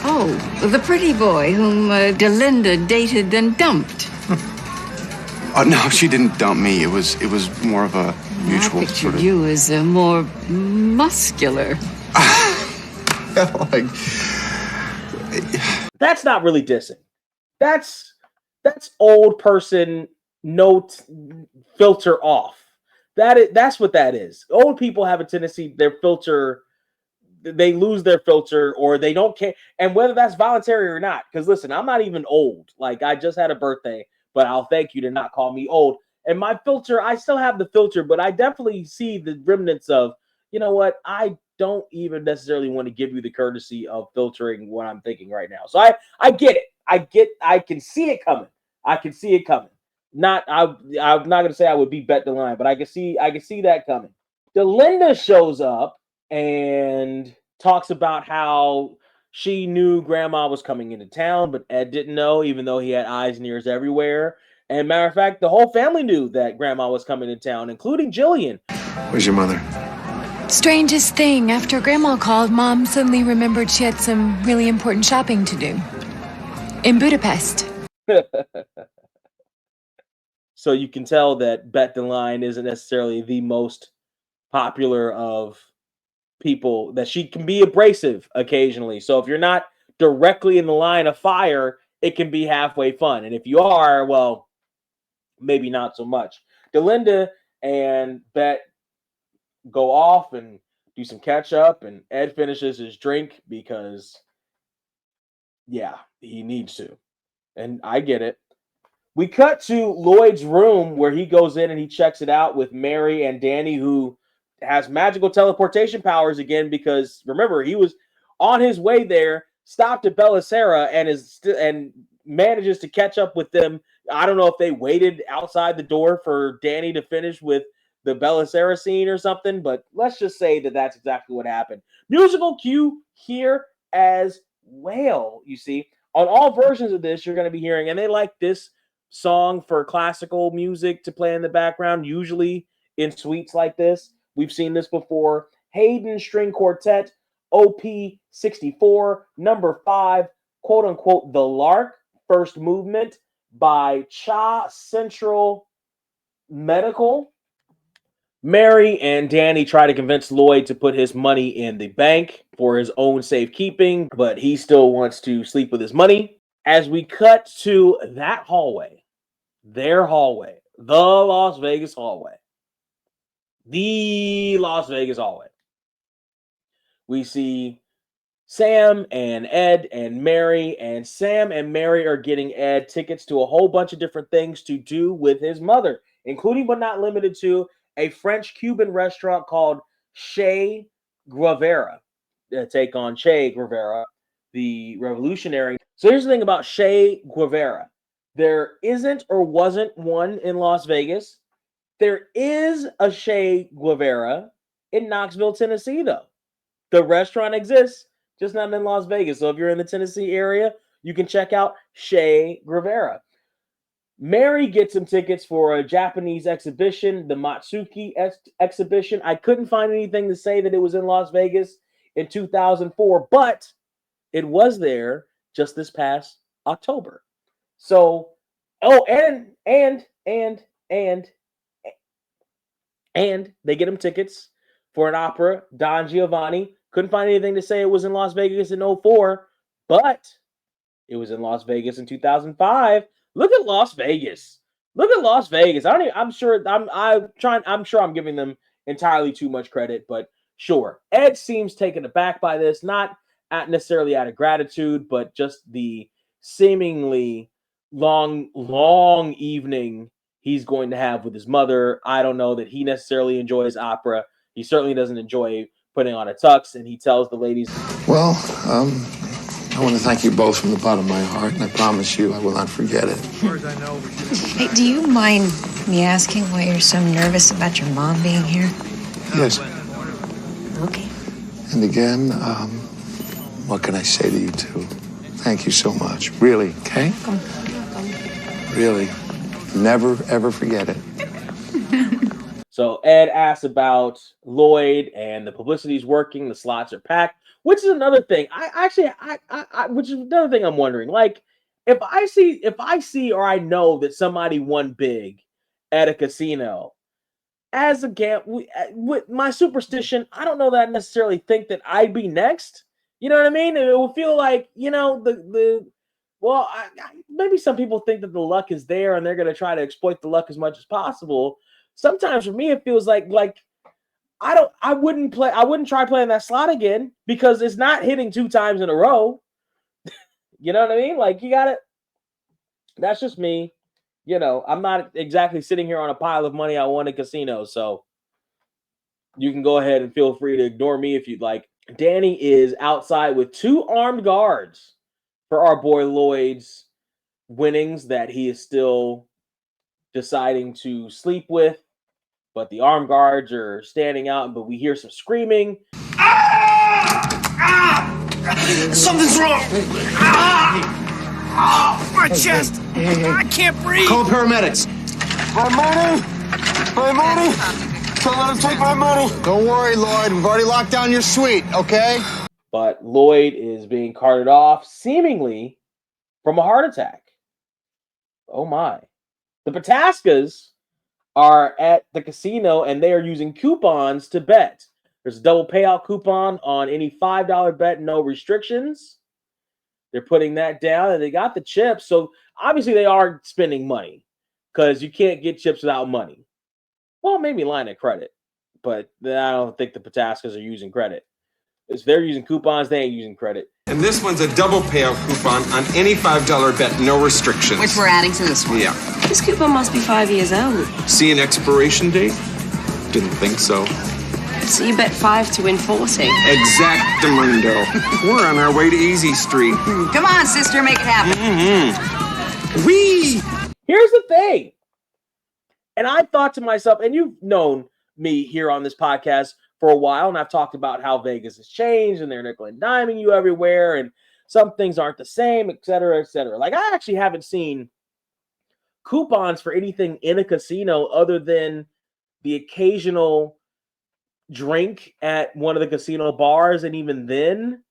Oh, the pretty boy whom Delinda dated then dumped. Oh, no, she didn't dump me. It was more of a mutual I pictured you as more muscular. That's not really dissing. That's old person note filter off. That's what that is. Old people have a tendency, they lose their filter, or they don't care. And whether that's voluntary or not, because listen, I'm not even old. Like, I just had a birthday, but I'll thank you to not call me old. And my filter, I still have the filter, but I definitely see the remnants of, you know what, I don't even necessarily want to give you the courtesy of filtering what I'm thinking right now. So I get it. I can see it coming. I'm not going to say I would be Bette DeLine, but I can see that coming. Delinda shows up and talks about how she knew Grandma was coming into town, but Ed didn't know, even though he had eyes and ears everywhere. And matter of fact, the whole family knew that Grandma was coming to town, including Jillian. Where's your mother? Strangest thing, after Grandma called, Mom suddenly remembered she had some really important shopping to do. In Budapest. So you can tell that Bet the Line isn't necessarily the most popular of people, that she can be abrasive occasionally. So if you're not directly in the line of fire, it can be halfway fun. And if you are, well, maybe not so much. Delinda and Bet go off and do some catch up, and Ed finishes his drink because, yeah, he needs to. And I get it. We cut to Lloyd's room where he goes in and he checks it out with Mary and Danny, who has magical teleportation powers again, because remember, he was on his way there, stopped at Belisara, and and manages to catch up with them. I don't know if they waited outside the door for Danny to finish with the Belisara scene or something, but let's just say that that's exactly what happened. Musical cue here as well. You see, on all versions of this, you're going to be hearing, and they like this song for classical music to play in the background, usually in suites like this. We've seen this before. Haydn String Quartet, OP 64, number 5, quote unquote, The Lark, first movement by Cha Central Medical. Mary and Danny try to convince Lloyd to put his money in the bank for his own safekeeping, but he still wants to sleep with his money. As we cut to that hallway, their hallway, the Las Vegas hallway, we see Sam and Ed and Mary, and Sam and Mary are getting Ed tickets to a whole bunch of different things to do with his mother, including but not limited to a French-Cuban restaurant called Che Guevara, take on Che Guevara, the revolutionary. So here's the thing about Che Guevara. There isn't or wasn't one in Las Vegas. There is a Che Guevara in Knoxville, Tennessee, though. The restaurant exists, just not in Las Vegas. So if you're in the Tennessee area, you can check out Che Guevara. Mary gets some tickets for a Japanese exhibition, the Matsuki exhibition. I couldn't find anything to say that it was in Las Vegas in 2004, but it was there just this past October. So, oh, and they get him tickets for an opera, Don Giovanni. Couldn't find anything to say it was in Las Vegas in 04, but it was in Las Vegas in 2005. Look at Las Vegas. Look at Las Vegas. I'm sure I'm giving them entirely too much credit, but sure. Ed seems taken aback by this, not necessarily out of gratitude, but just the seemingly long evening he's going to have with his mother. I don't know that he necessarily enjoys opera. He certainly doesn't enjoy putting on a tux, and he tells the ladies, Well, I want to thank you both from the bottom of my heart, and I promise you I will not forget it. As far as I know, Hey, do you mind me asking why you're so nervous about your mom being here? Yes. Okay. And again, what can I say to you two? Thank you so much. Really, okay? Really. Never, ever forget it. So Ed asks about Lloyd, and the publicity's working, the slots are packed, which is another thing. Which is another thing I'm wondering. Like, if I see or I know that somebody won big at a casino, as a with my superstition, I don't know that I necessarily think that I'd be next. You know what I mean? It will feel like, maybe some people think that the luck is there and they're going to try to exploit the luck as much as possible. Sometimes for me, it feels like I wouldn't try playing that slot again because it's not hitting 2 times in a row. You know what I mean? Like, that's just me. I'm not exactly sitting here on a pile of money I won at casinos. So you can go ahead and feel free to ignore me if you'd like. Danny is outside with 2 armed guards for our boy Lloyd's winnings that he is still deciding to sleep with. But the armed guards are standing out, but we hear some screaming. Something's wrong. My chest. I can't breathe. Call paramedics. My money. Don't let him take my money. Don't worry, Lloyd. We've already locked down your suite, okay? But Lloyd is being carted off, seemingly from a heart attack. Oh my. The Pataskas are at the casino and they are using coupons to bet. There's a double payout coupon on any $5 bet, no restrictions. They're putting that down and they got the chips. So obviously they are spending money because you can't get chips without money. Well, maybe line of credit, but I don't think the Pataskas are using credit. If they're using coupons, they ain't using credit. And this one's a double payout coupon on any $5 bet, no restrictions. Which we're adding to this one. Yeah. This coupon must be 5 years old. See an expiration date? Didn't think so. So you bet 5 to win 40. Exactamundo. We're on our way to Easy Street. Come on, sister, make it happen. Mm-hmm. Whee! Here's the thing. And I thought to myself, and you've known me here on this podcast for a while, and I've talked about how Vegas has changed and they're nickel and diming you everywhere, and some things aren't the same, et cetera, et cetera. Like, I actually haven't seen coupons for anything in a casino other than the occasional drink at one of the casino bars, and even then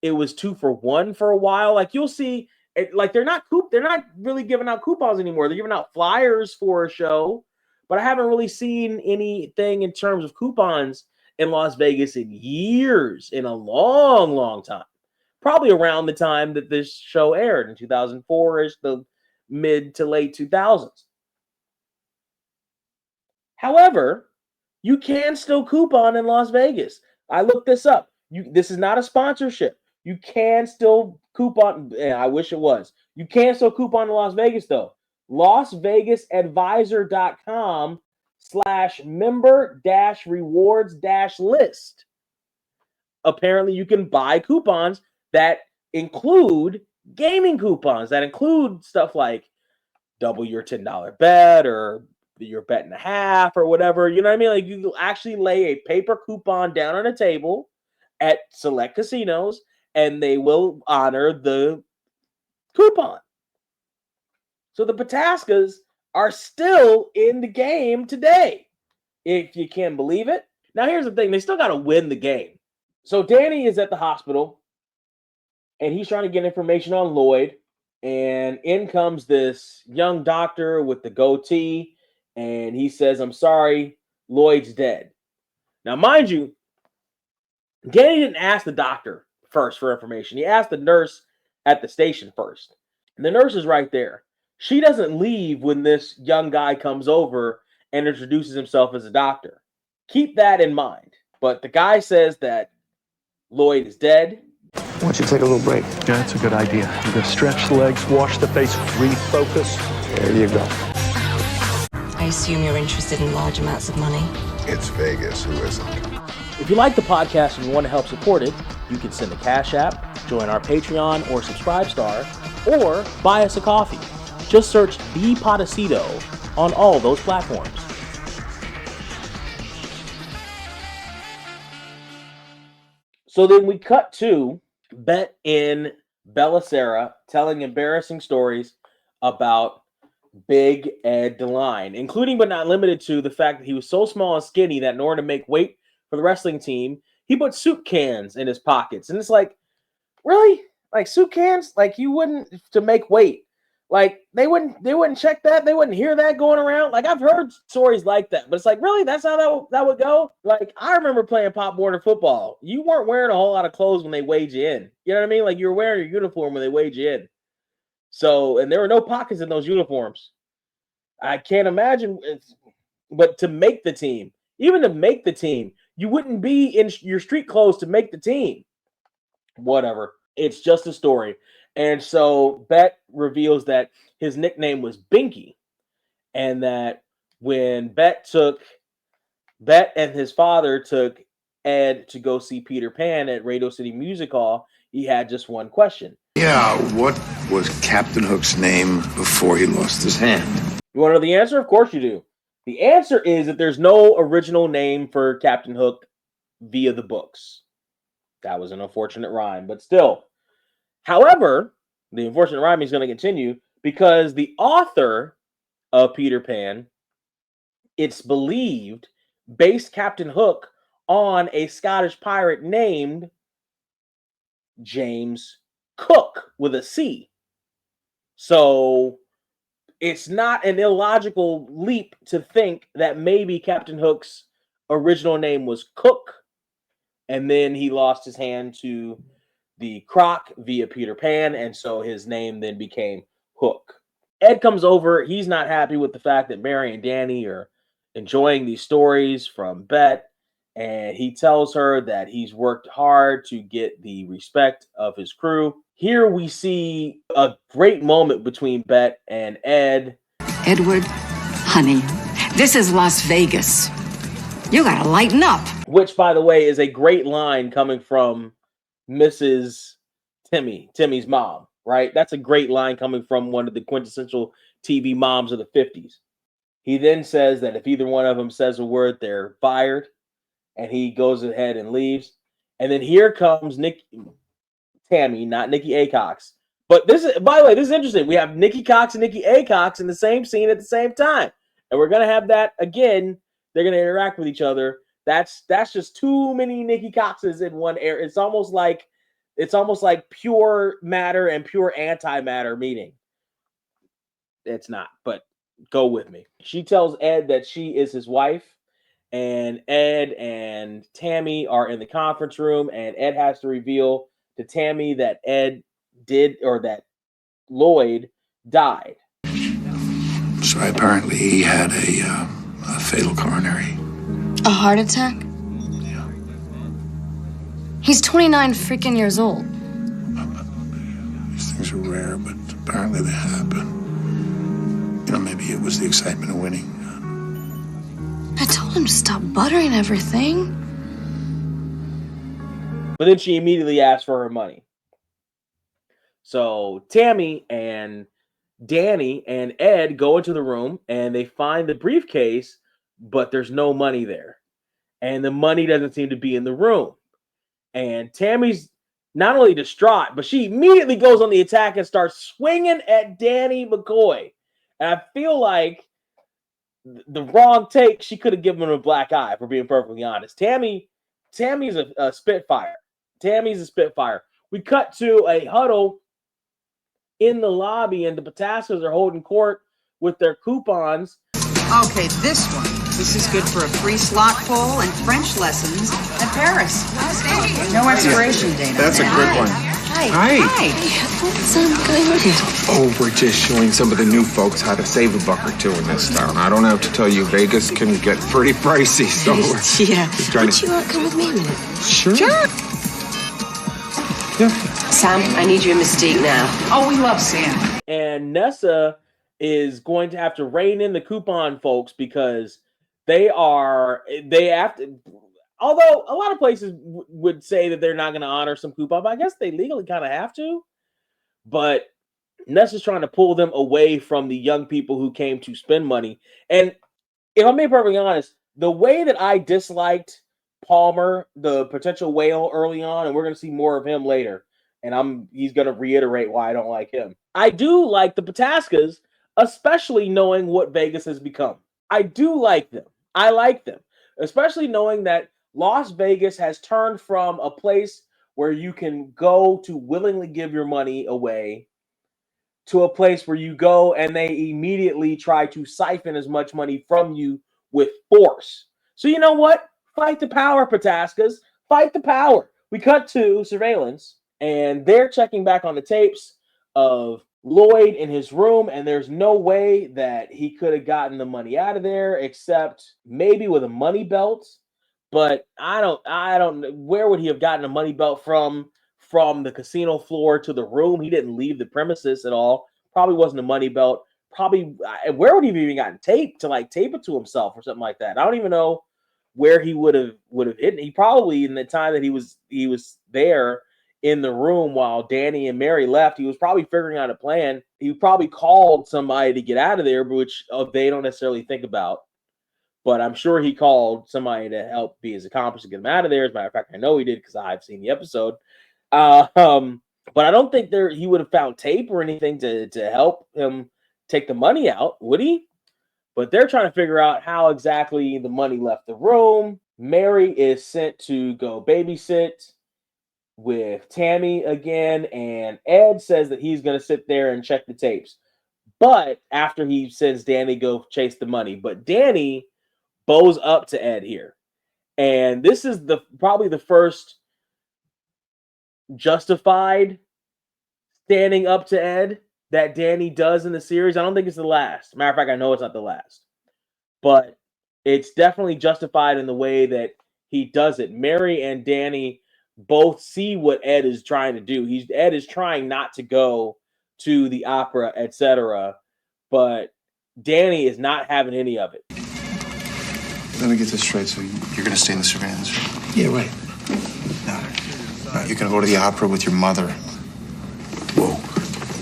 it was 2 for $1 for a while. Like, you'll see like they're not really giving out coupons anymore. They're giving out flyers for a show, but I haven't really seen anything in terms of coupons in Las Vegas in years, in a long time. Probably around the time that this show aired in 2004-ish, the mid to late 2000s. However, you can still coupon in Las Vegas. I looked this up. This is not a sponsorship. You can still coupon. I wish it was. You can still coupon in Las Vegas, though. LasVegasAdvisor.com/member-rewards-list. Apparently, you can buy coupons that include gaming coupons, that include stuff like double your $10 bet or your bet and a half or whatever. You know what I mean? Like, you actually lay a paper coupon down on a table at select casinos, and they will honor the coupon. So the Pataskas are still in the game today, if you can believe it. Now, here's the thing. They still got to win the game. So Danny is at the hospital, and he's trying to get information on Lloyd, and in comes this young doctor with the goatee, and he says, "I'm sorry, Lloyd's dead." Now, mind you, Danny didn't ask the doctor first for information. He asked the nurse at the station first. And the nurse is right there. She doesn't leave when this young guy comes over and introduces himself as a doctor. Keep that in mind. But the guy says that Lloyd is dead. Why don't you take a little break? Yeah, that's a good idea. You go stretch the legs, wash the face, refocus. There you go. I assume you're interested in large amounts of money. It's Vegas, who isn't? If you like the podcast and you want to help support it, you can send a Cash App, join our Patreon or Subscribe Star, or buy us a coffee. Just search The Podecito on all those platforms. So then we cut to Bet in Belisara telling embarrassing stories about Big Ed DeLine, including but not limited to the fact that he was so small and skinny that in order to make weight for the wrestling team, he put soup cans in his pockets. And it's like, really? Like, soup cans? Like, you wouldn't, to make weight. Like, they wouldn't check that. They wouldn't hear that going around. Like, I've heard stories like that, but it's like, really? That's how that would go? Like, I remember playing Pop Warner football. You weren't wearing a whole lot of clothes when they weighed you in. You know what I mean? Like, you were wearing your uniform when they weighed you in. So, and there were no pockets in those uniforms. I can't imagine. But to make the team, even to make the team, you wouldn't be in your street clothes to make the team. Whatever. It's just a story. And so Bet reveals that his nickname was Binky, and that when Bet and his father took Ed to go see Peter Pan at Radio City Music Hall, he had just one question. Yeah, what was Captain Hook's name before he lost his hand? You want to know the answer? Of course you do. The answer is that there's no original name for Captain Hook via the books. That was an unfortunate rhyme, but still. However, the unfortunate rhyming is going to continue because the author of Peter Pan, it's believed, based Captain Hook on a Scottish pirate named James Cook with a C. So it's not an illogical leap to think that maybe Captain Hook's original name was Cook, and then he lost his hand to the Croc via Peter Pan, and so his name then became Hook. Ed comes over. He's not happy with the fact that Mary and Danny are enjoying these stories from Bet, and he tells her that he's worked hard to get the respect of his crew. Here we see a great moment between Bet and Ed. Edward, honey, this is Las Vegas. You gotta lighten up. Which, by the way, is a great line coming from Mrs. Timmy's mom, right? That's a great line coming from one of the quintessential TV moms of the 50s. He then says that if either one of them says a word, they're fired. And he goes ahead and leaves. And then here comes Tammy, not Nikki Acox. But this is, by the way, this is interesting. We have Nikki Cox and Nikki Acox in the same scene at the same time. And we're going to have that again. They're going to interact with each other. That's just too many Nikki Coxes in one area. It's almost like pure matter and pure antimatter meeting. It's not, but go with me. She tells Ed that she is his wife, and Ed and Tammy are in the conference room, and Ed has to reveal to Tammy that that Lloyd died. So apparently he had a fatal coronary. A heart attack? Yeah. He's 29 freaking years old. These things are rare, but apparently they happen. You know, maybe it was the excitement of winning. I told him to stop buttering everything. But then she immediately asked for her money. So Tammy and Danny and Ed go into the room and they find the briefcase, but there's no money there. And the money doesn't seem to be in the room. And Tammy's not only distraught, but she immediately goes on the attack and starts swinging at Danny McCoy. And I feel like the wrong take, she could have given him a black eye, for being perfectly honest. Tammy's a spitfire. Tammy's a spitfire. We cut to a huddle in the lobby, and the Potaskas are holding court with their coupons. Okay, this one. This is good for a free slot pull and French lessons at Paris. No expiration date. That's a good one. Hi. Some good. Oh, we're just showing some of the new folks how to save a buck or two in this town. I don't have to tell you, Vegas can get pretty pricey, so we're Yeah. just trying Would you come with me a minute? Sure. Yeah. Sam, I need you in Mystique now. Oh, we love Sam. And Nessa is going to have to rein in the coupon folks because they have to. Although a lot of places would say that they're not going to honor some coupon, but I guess they legally kind of have to. But Nessa's trying to pull them away from the young people who came to spend money. And if I'm being perfectly honest, the way that I disliked Palmer, the potential whale, early on, and we're going to see more of him later, and he's going to reiterate why I don't like him. I do like the Potaskas, especially knowing what Vegas has become. I do like them. I like them, especially knowing that Las Vegas has turned from a place where you can go to willingly give your money away to a place where you go and they immediately try to siphon as much money from you with force. So you know what? Fight the power, Potaskas. Fight the power. We cut to surveillance, and they're checking back on the tapes of Lloyd in his room, and there's no way that he could have gotten the money out of there except maybe with a money belt. But I don't. Where would he have gotten a money belt from the casino floor to the room? He didn't leave the premises at all. Probably wasn't a money belt. Probably where would he have even gotten tape it to himself or something like that? I don't even know where he would have hidden. He probably, in the time that he was there in the room while Danny and Mary left, he was probably figuring out a plan. He probably called somebody to get out of there, which they don't necessarily think about. But I'm sure he called somebody to help be his accomplice to get him out of there. As a matter of fact, I know he did because I've seen the episode. But I don't think he would have found tape or anything to help him take the money out, would he? But they're trying to figure out how exactly the money left the room. Mary is sent to go babysit with Tammy again, and Ed says that he's going to sit there and check the tapes. But after he sends Danny go chase the money, but Danny bows up to Ed here. And this is probably the first justified standing up to Ed that Danny does in the series. I don't think it's the last. Matter of fact, I know it's not the last. But it's definitely justified in the way that he does it. Mary and Danny both see what Ed is trying to do. Ed is trying not to go to the opera, etc. But Danny is not having any of it. Let me get this straight. So you're going to stay in the surveillance room? Yeah, right. No, you're going to go to the opera with your mother. Whoa.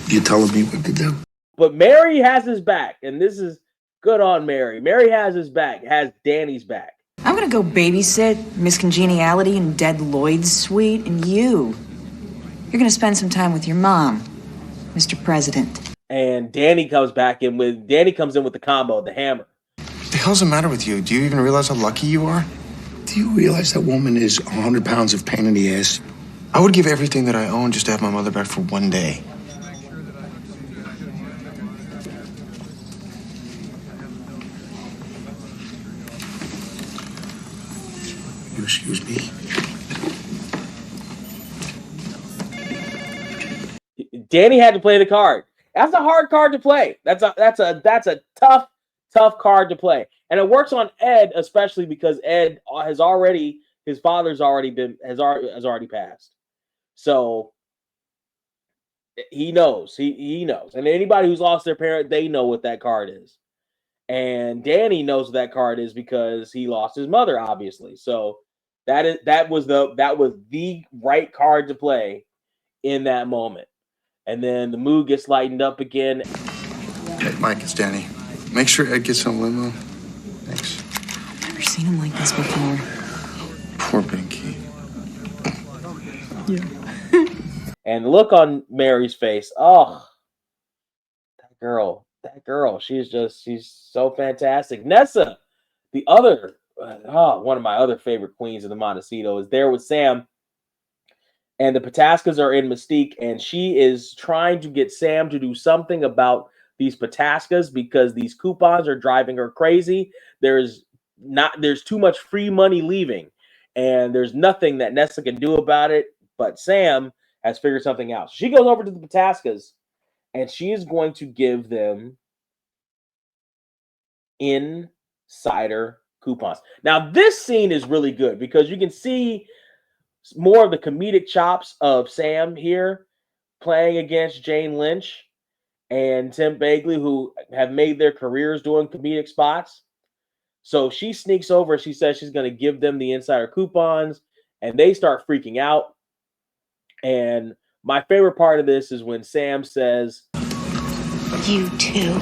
You telling me what to do? But Mary has his back, and this is good on Mary. Mary has his back, has Danny's back. I'm gonna go babysit Miss Congeniality in Dead Lloyd's suite, and you're gonna spend some time with your mom, Mr. President. And Danny comes in with the combo, the hammer. What the hell's the matter with you? Do you even realize how lucky you are? Do you realize that woman is 100 pounds of pain in the ass? I would give everything that I own just to have my mother back for one day. You excuse me? Danny had to play the card. That's a hard card to play. That's a tough card to play. And it works on Ed, especially because Ed his father's already passed. So he knows. He knows. And anybody who's lost their parent, they know what that card is. And Danny knows what that card is because he lost his mother, obviously. So that was the right card to play in that moment. And then the mood gets lightened up again. Hey, Mike, it's Danny. Make sure Ed gets some limo. Thanks. I've never seen him like this before. Poor Binky. Yeah. And the look on Mary's face. Oh, that girl. She's so fantastic. Nessa, the other, one of my other favorite queens of the Montecito, is there with Sam. And the Pataskas are in Mystique, and she is trying to get Sam to do something about these Pataskas because these coupons are driving her crazy. There's too much free money leaving, and there's nothing that Nessa can do about it. But Sam has figured something out. So she goes over to the Pataskas, and she is going to give them insider coupons. Now, this scene is really good because you can see more of the comedic chops of Sam here playing against Jane Lynch and Tim Bagley, who have made their careers doing comedic spots. So she sneaks over. She says she's going to give them the insider coupons, and they start freaking out. And my favorite part of this is when Sam says, You two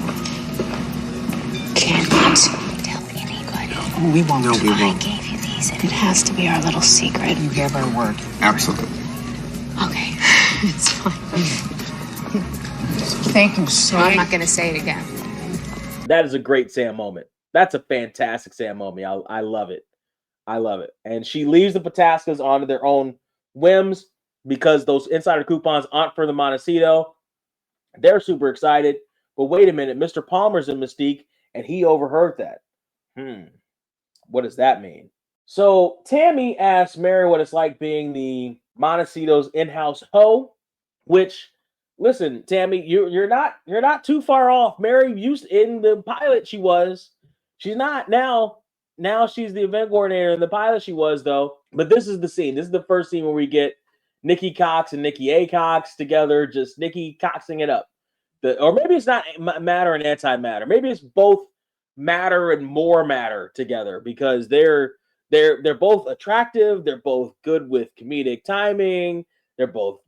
cannot tell anybody. We won't. No, we I won't. gave you these, and it has to be our little secret. You gave our word. Absolutely. Okay, it's fine. Thank you so I'm not going to say it again. that is a great Sam moment. That's a fantastic Sam moment. I love it. I love it. And she leaves the Pataskas onto their own whims because those insider coupons aren't for the Montecito. They're super excited. But wait a minute, Mr. Palmer's in Mystique, and he overheard that. What does that mean? So Tammy asks Mary what it's like being the Montecito's in-house hoe, which, listen, Tammy, you're not too far off. Mary used in the pilot she was. She's not now. Now she's the event coordinator. In the pilot she was, though. But this is the scene. This is the first scene where we get Nikki Cox and Nikki A. Cox together, just Nikki coxing it up. Or maybe it's not matter and antimatter. Maybe it's both matter and more matter together because they're both attractive. They're both good with comedic timing. They're both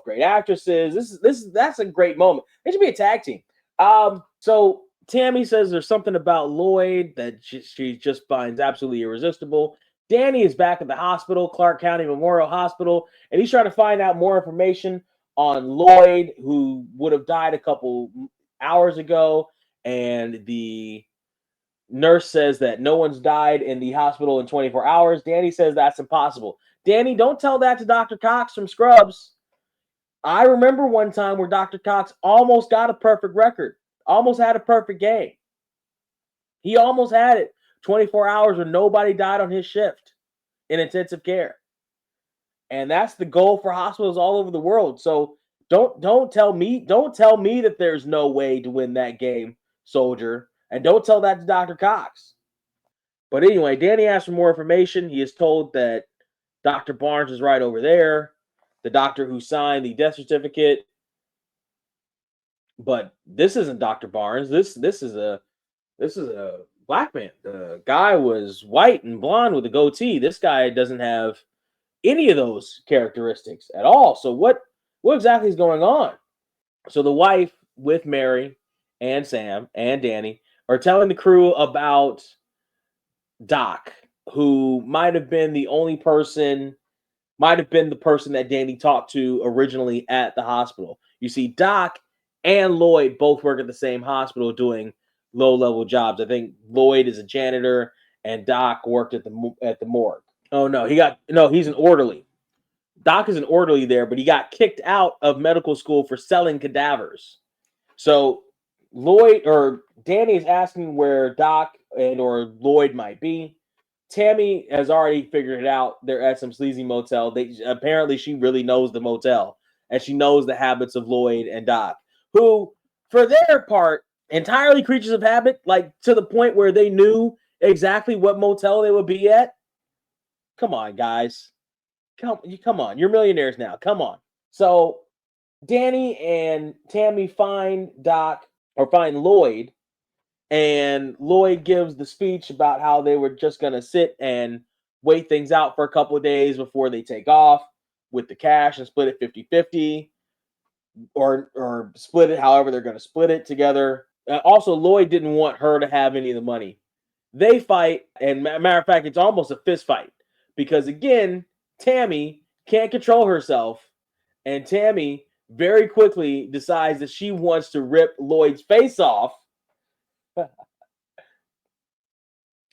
great actresses. That's a great moment. They should be a tag team. So Tammy says there's something about Lloyd that she just finds absolutely irresistible. Danny is back at the hospital, Clark County Memorial Hospital, and he's trying to find out more information on Lloyd, who would have died a couple hours ago. And the nurse says that no one's died in the hospital in 24 hours. Danny says that's impossible. Danny, don't tell that to Dr. Cox from Scrubs. I remember one time where Dr. Cox almost got a perfect record. almost had a perfect game. He almost had it 24 hours where nobody died on his shift in intensive care. And that's the goal for hospitals all over the world. So don't tell me that there's no way to win that game, soldier. And don't tell that to Dr. Cox. But anyway, Danny asked for more information. He is told that Dr. Barnes is right over there, the doctor who signed the death certificate. But this isn't Dr. Barnes. This is a black man. The guy was white and blonde with a goatee. This guy doesn't have any of those characteristics at all. So what exactly is going on? So the wife with Mary and Sam and Danny are telling the crew about Doc, who might have been the person that Danny talked to originally at the hospital. You see, Doc and Lloyd both work at the same hospital doing low-level jobs. I think Lloyd is a janitor and Doc worked at the morgue. Oh no, he's an orderly. Doc is an orderly there, but he got kicked out of medical school for selling cadavers. So Danny is asking where Doc or Lloyd might be. Tammy has already figured it out. They're at some sleazy motel. Apparently she really knows the motel, and she knows the habits of Lloyd and Doc, who, for their part, entirely creatures of habit, like to the point where they knew exactly what motel they would be at. Come on, guys. Come on. You're millionaires now. Come on. So Danny and Tammy find Lloyd, and Lloyd gives the speech about how they were just going to sit and wait things out for a couple of days before they take off with the cash and split it 50-50 or split it however they're going to split it together. Also, Lloyd didn't want her to have any of the money. They fight, and matter of fact, it's almost a fist fight because, again, Tammy can't control herself, and Tammy very quickly decides that she wants to rip Lloyd's face off.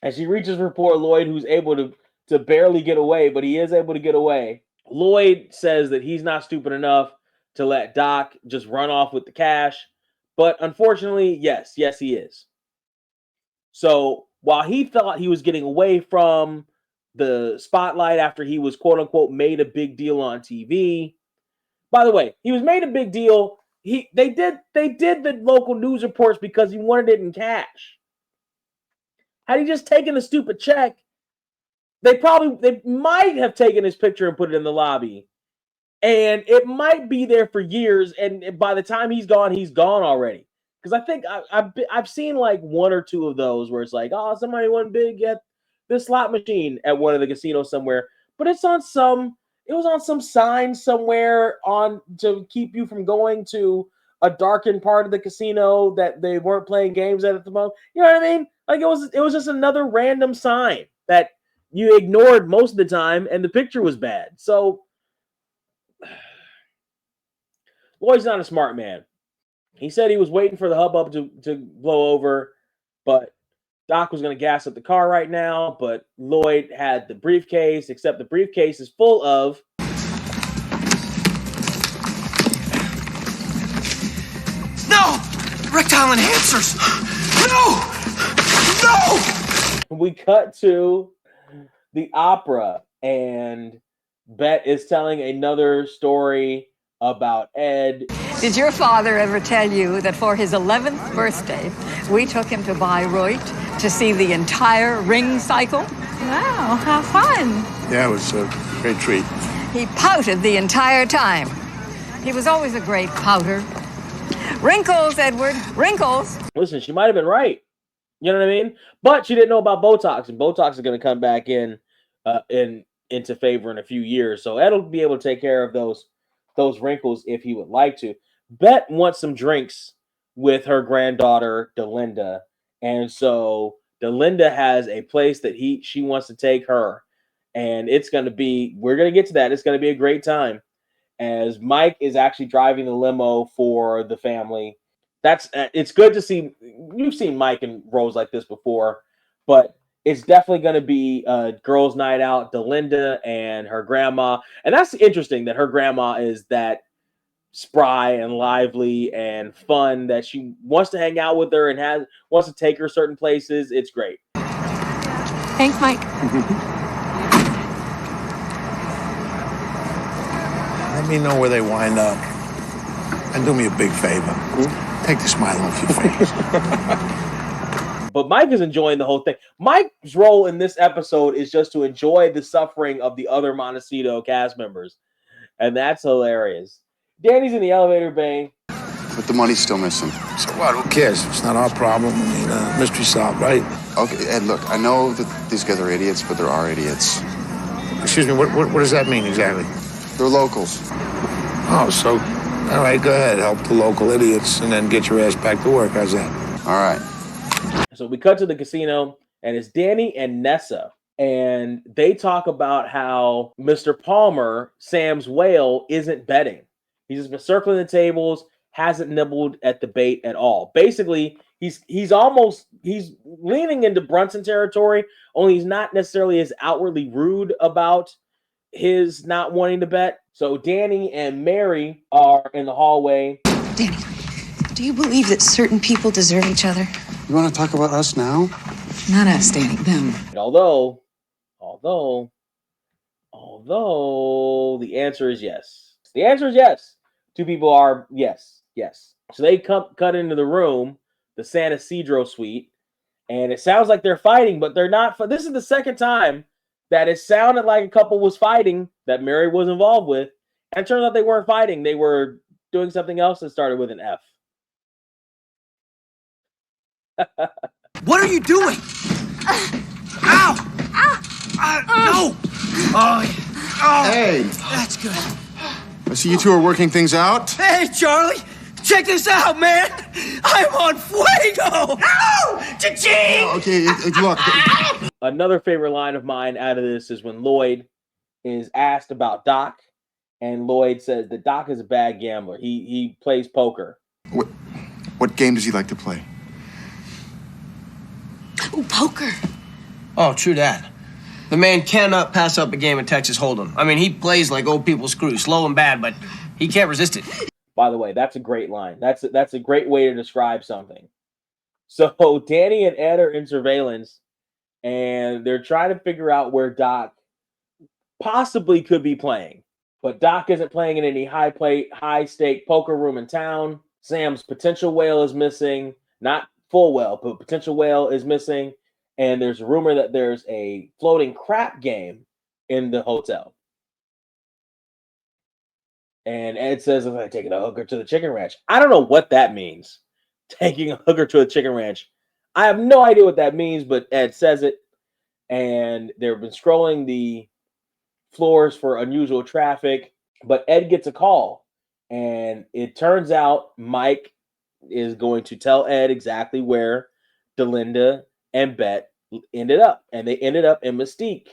And she reaches for poor Lloyd, who's able to barely get away, but he is able to get away. Lloyd says that he's not stupid enough to let Doc just run off with the cash. But unfortunately, yes, he is. So while he thought he was getting away from the spotlight after he was quote unquote made a big deal on TV. By the way, he was made a big deal. They did the local news reports because he wanted it in cash. Had he just taken a stupid check, they might have taken his picture and put it in the lobby. And it might be there for years. And by the time he's gone already. Because I think I've seen like one or two of those where it's like, oh, somebody won big at this slot machine at one of the casinos somewhere. But it was on some sign somewhere to keep you from going to a darkened part of the casino that they weren't playing games at the moment. You know what I mean? Like it was just another random sign that you ignored most of the time, and the picture was bad. So Lloyd's not a smart man. He said he was waiting for the hubbub to blow over, but Doc was going to gas up the car right now. But Lloyd had the briefcase, except the briefcase is full of erectile enhancers. No. We cut to the opera, and Bet is telling another story about Ed. Did your father ever tell you that for his 11th birthday, we took him to Bayreuth to see the entire ring cycle? Wow, how fun. Yeah, it was a great treat. He pouted the entire time. He was always a great pouter. Wrinkles, Edward, wrinkles. Listen, she might have been right. You know what I mean? But she didn't know about Botox, and Botox is going to come back into favor in a few years. So Ed will be able to take care of those wrinkles if he would like to. Bet wants some drinks with her granddaughter, Delinda. And so Delinda has a place that she wants to take her. And we're going to get to that. It's going to be a great time as Mike is actually driving the limo for the family. It's good to see. You've seen Mike and Rose like this before, but it's definitely going to be a girls' night out. Delinda and her grandma, and that's interesting that her grandma is that spry and lively and fun that she wants to hang out with her and wants to take her certain places. It's great. Thanks, Mike. Let me know where they wind up. And do me a big favor. Take the smile off your face. But Mike is enjoying the whole thing. Mike's role in this episode is just to enjoy the suffering of the other Montecito cast members. And that's hilarious. Danny's in the elevator bay. But the money's still missing. So what? Who cares? It's not our problem. I mean, mystery solved, right? Okay, Ed, look, I know that these guys are idiots, but there are idiots. Excuse me, what does that mean exactly? They're locals. Oh, so, all right, go ahead. Help the local idiots and then get your ass back to work. How's that? All right. So we cut to the casino, and it's Danny and Nessa. And they talk about how Mr. Palmer, Sam's whale, isn't betting. He's just been circling the tables, hasn't nibbled at the bait at all. Basically, he's leaning into Brunson territory, only he's not necessarily as outwardly rude about his not wanting to bet. So Danny and Mary are in the hallway. Danny, do you believe that certain people deserve each other? You want to talk about us now? Not us, Danny, them. And although the answer is yes. The answer is yes. Two people are yes. So they cut into the room, the San Isidro suite, and it sounds like they're fighting, but they're not. This is the second time that it sounded like a couple was fighting that Mary was involved with, and it turns out they weren't fighting. They were doing something else that started with an F. What are you doing? Ow! No! Oh, Hey! That's good. I see you two are working things out. Hey, Charlie! Check this out, man! I'm on fuego! Ow! Cha-ching! Okay, look. Another favorite line of mine out of this is when Lloyd is asked about Doc, and Lloyd says that Doc is a bad gambler. He plays poker. What game does he like to play? Ooh, poker. Oh, true that. The man cannot pass up a game of Texas Hold'em. I mean, he plays like old people screw, slow and bad, but he can't resist it. By the way, that's a great line. That's a great way to describe something. So Danny and Ed are in surveillance, and they're trying to figure out where Doc possibly could be playing. But Doc isn't playing in any high-stake poker room in town. Sam's potential whale is missing. Not full whale, but potential whale is missing. And there's a rumor that there's a floating crap game in the hotel. And Ed says, I'm taking a hooker to the chicken ranch. I don't know what that means. Taking a hooker to a chicken ranch. I have no idea what that means, but Ed says it. And they've been scrolling the floors for unusual traffic. But Ed gets a call. And it turns out Mike is going to tell Ed exactly where Delinda and Bet ended up. And they ended up in Mystique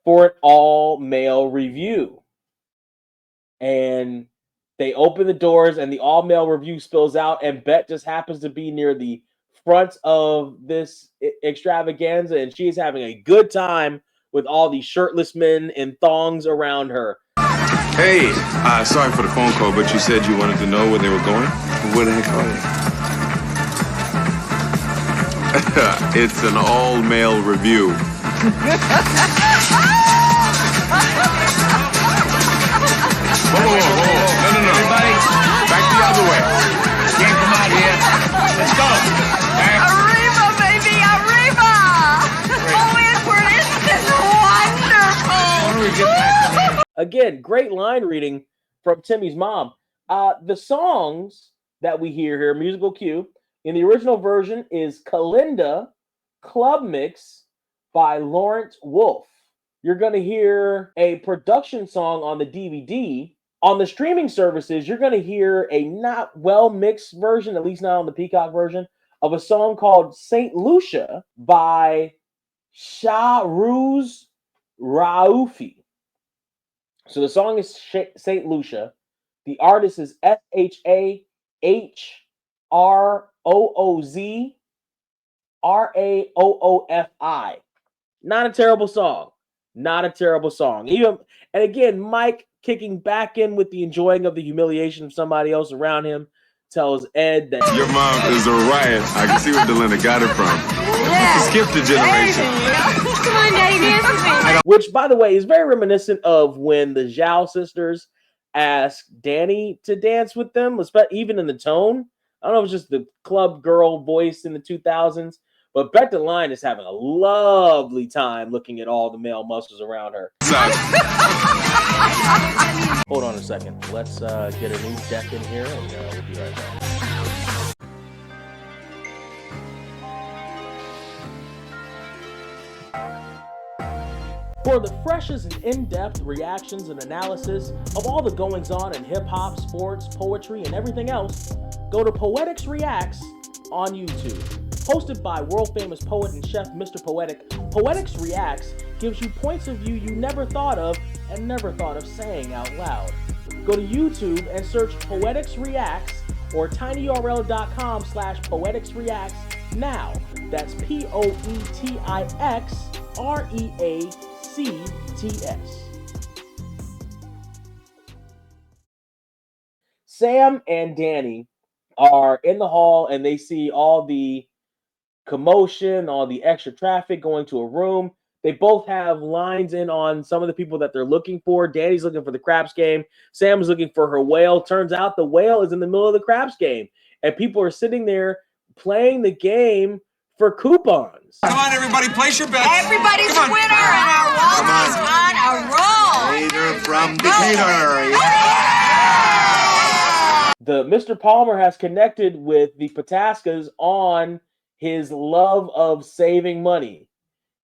for an all-male review. And they open the doors and the all-male review spills out, and Bet just happens to be near the front of this extravaganza, and she's having a good time with all these shirtless men in thongs around her. Hey, sorry for the phone call, but you said you wanted to know where they were going? Where the heck are they? It's an all-male review. Whoa. No. Everybody, back the other way. Can't come out here. Let's go. Arriba, baby, arriba! Oh, Edward, isn't this wonderful? Again, great line reading from Timmy's mom. The songs that we hear here, musical cue, in the original version is Kalinda Club Mix by Lawrence Wolf. You're going to hear a production song on the DVD. On the streaming services, you're going to hear a not well-mixed version, at least not on the Peacock version, of a song called St. Lucia by Shahruz Raufi. So the song is St. Lucia. The artist is SHAHROOZRAOOFI. Not a terrible song. Even, and again, Mike kicking back in with the enjoying of the humiliation of somebody else around him, tells Ed that your mom is a riot. I can see where Delinda got it from. Yeah. Skip the generation. Come on, Daddy, dance with me. Which, by the way, is very reminiscent of when the Zhao sisters asked Danny to dance with them, even in the tone. I don't know if it's just the club girl voice in the 2000s, but Beck DeLine is having a lovely time looking at all the male muscles around her. Hold on a second. Let's get a new deck in here, and we'll be right back. For the freshest and in-depth reactions and analysis of all the goings-on in hip-hop, sports, poetry, and everything else, go to Poetics Reacts on YouTube. Hosted by world-famous poet and chef Mr. Poetic, Poetics Reacts gives you points of view you never thought of and never thought of saying out loud. Go to YouTube and search Poetics Reacts or tinyurl.com/PoeticsReacts now. That's PoetixReacts. Sam and Danny are in the hall and they see all the commotion, all the extra traffic going to a room. They both have lines in on some of the people that they're looking for. Danny's looking for the craps game. Sam's looking for her whale. Turns out the whale is in the middle of the craps game. And people are sitting there playing the game for coupons. Come on, everybody, place your bets. Everybody's a winner, and our Walt is on a roll. Later from Decatur. The Mr. Palmer has connected with the Potaskas on his love of saving money.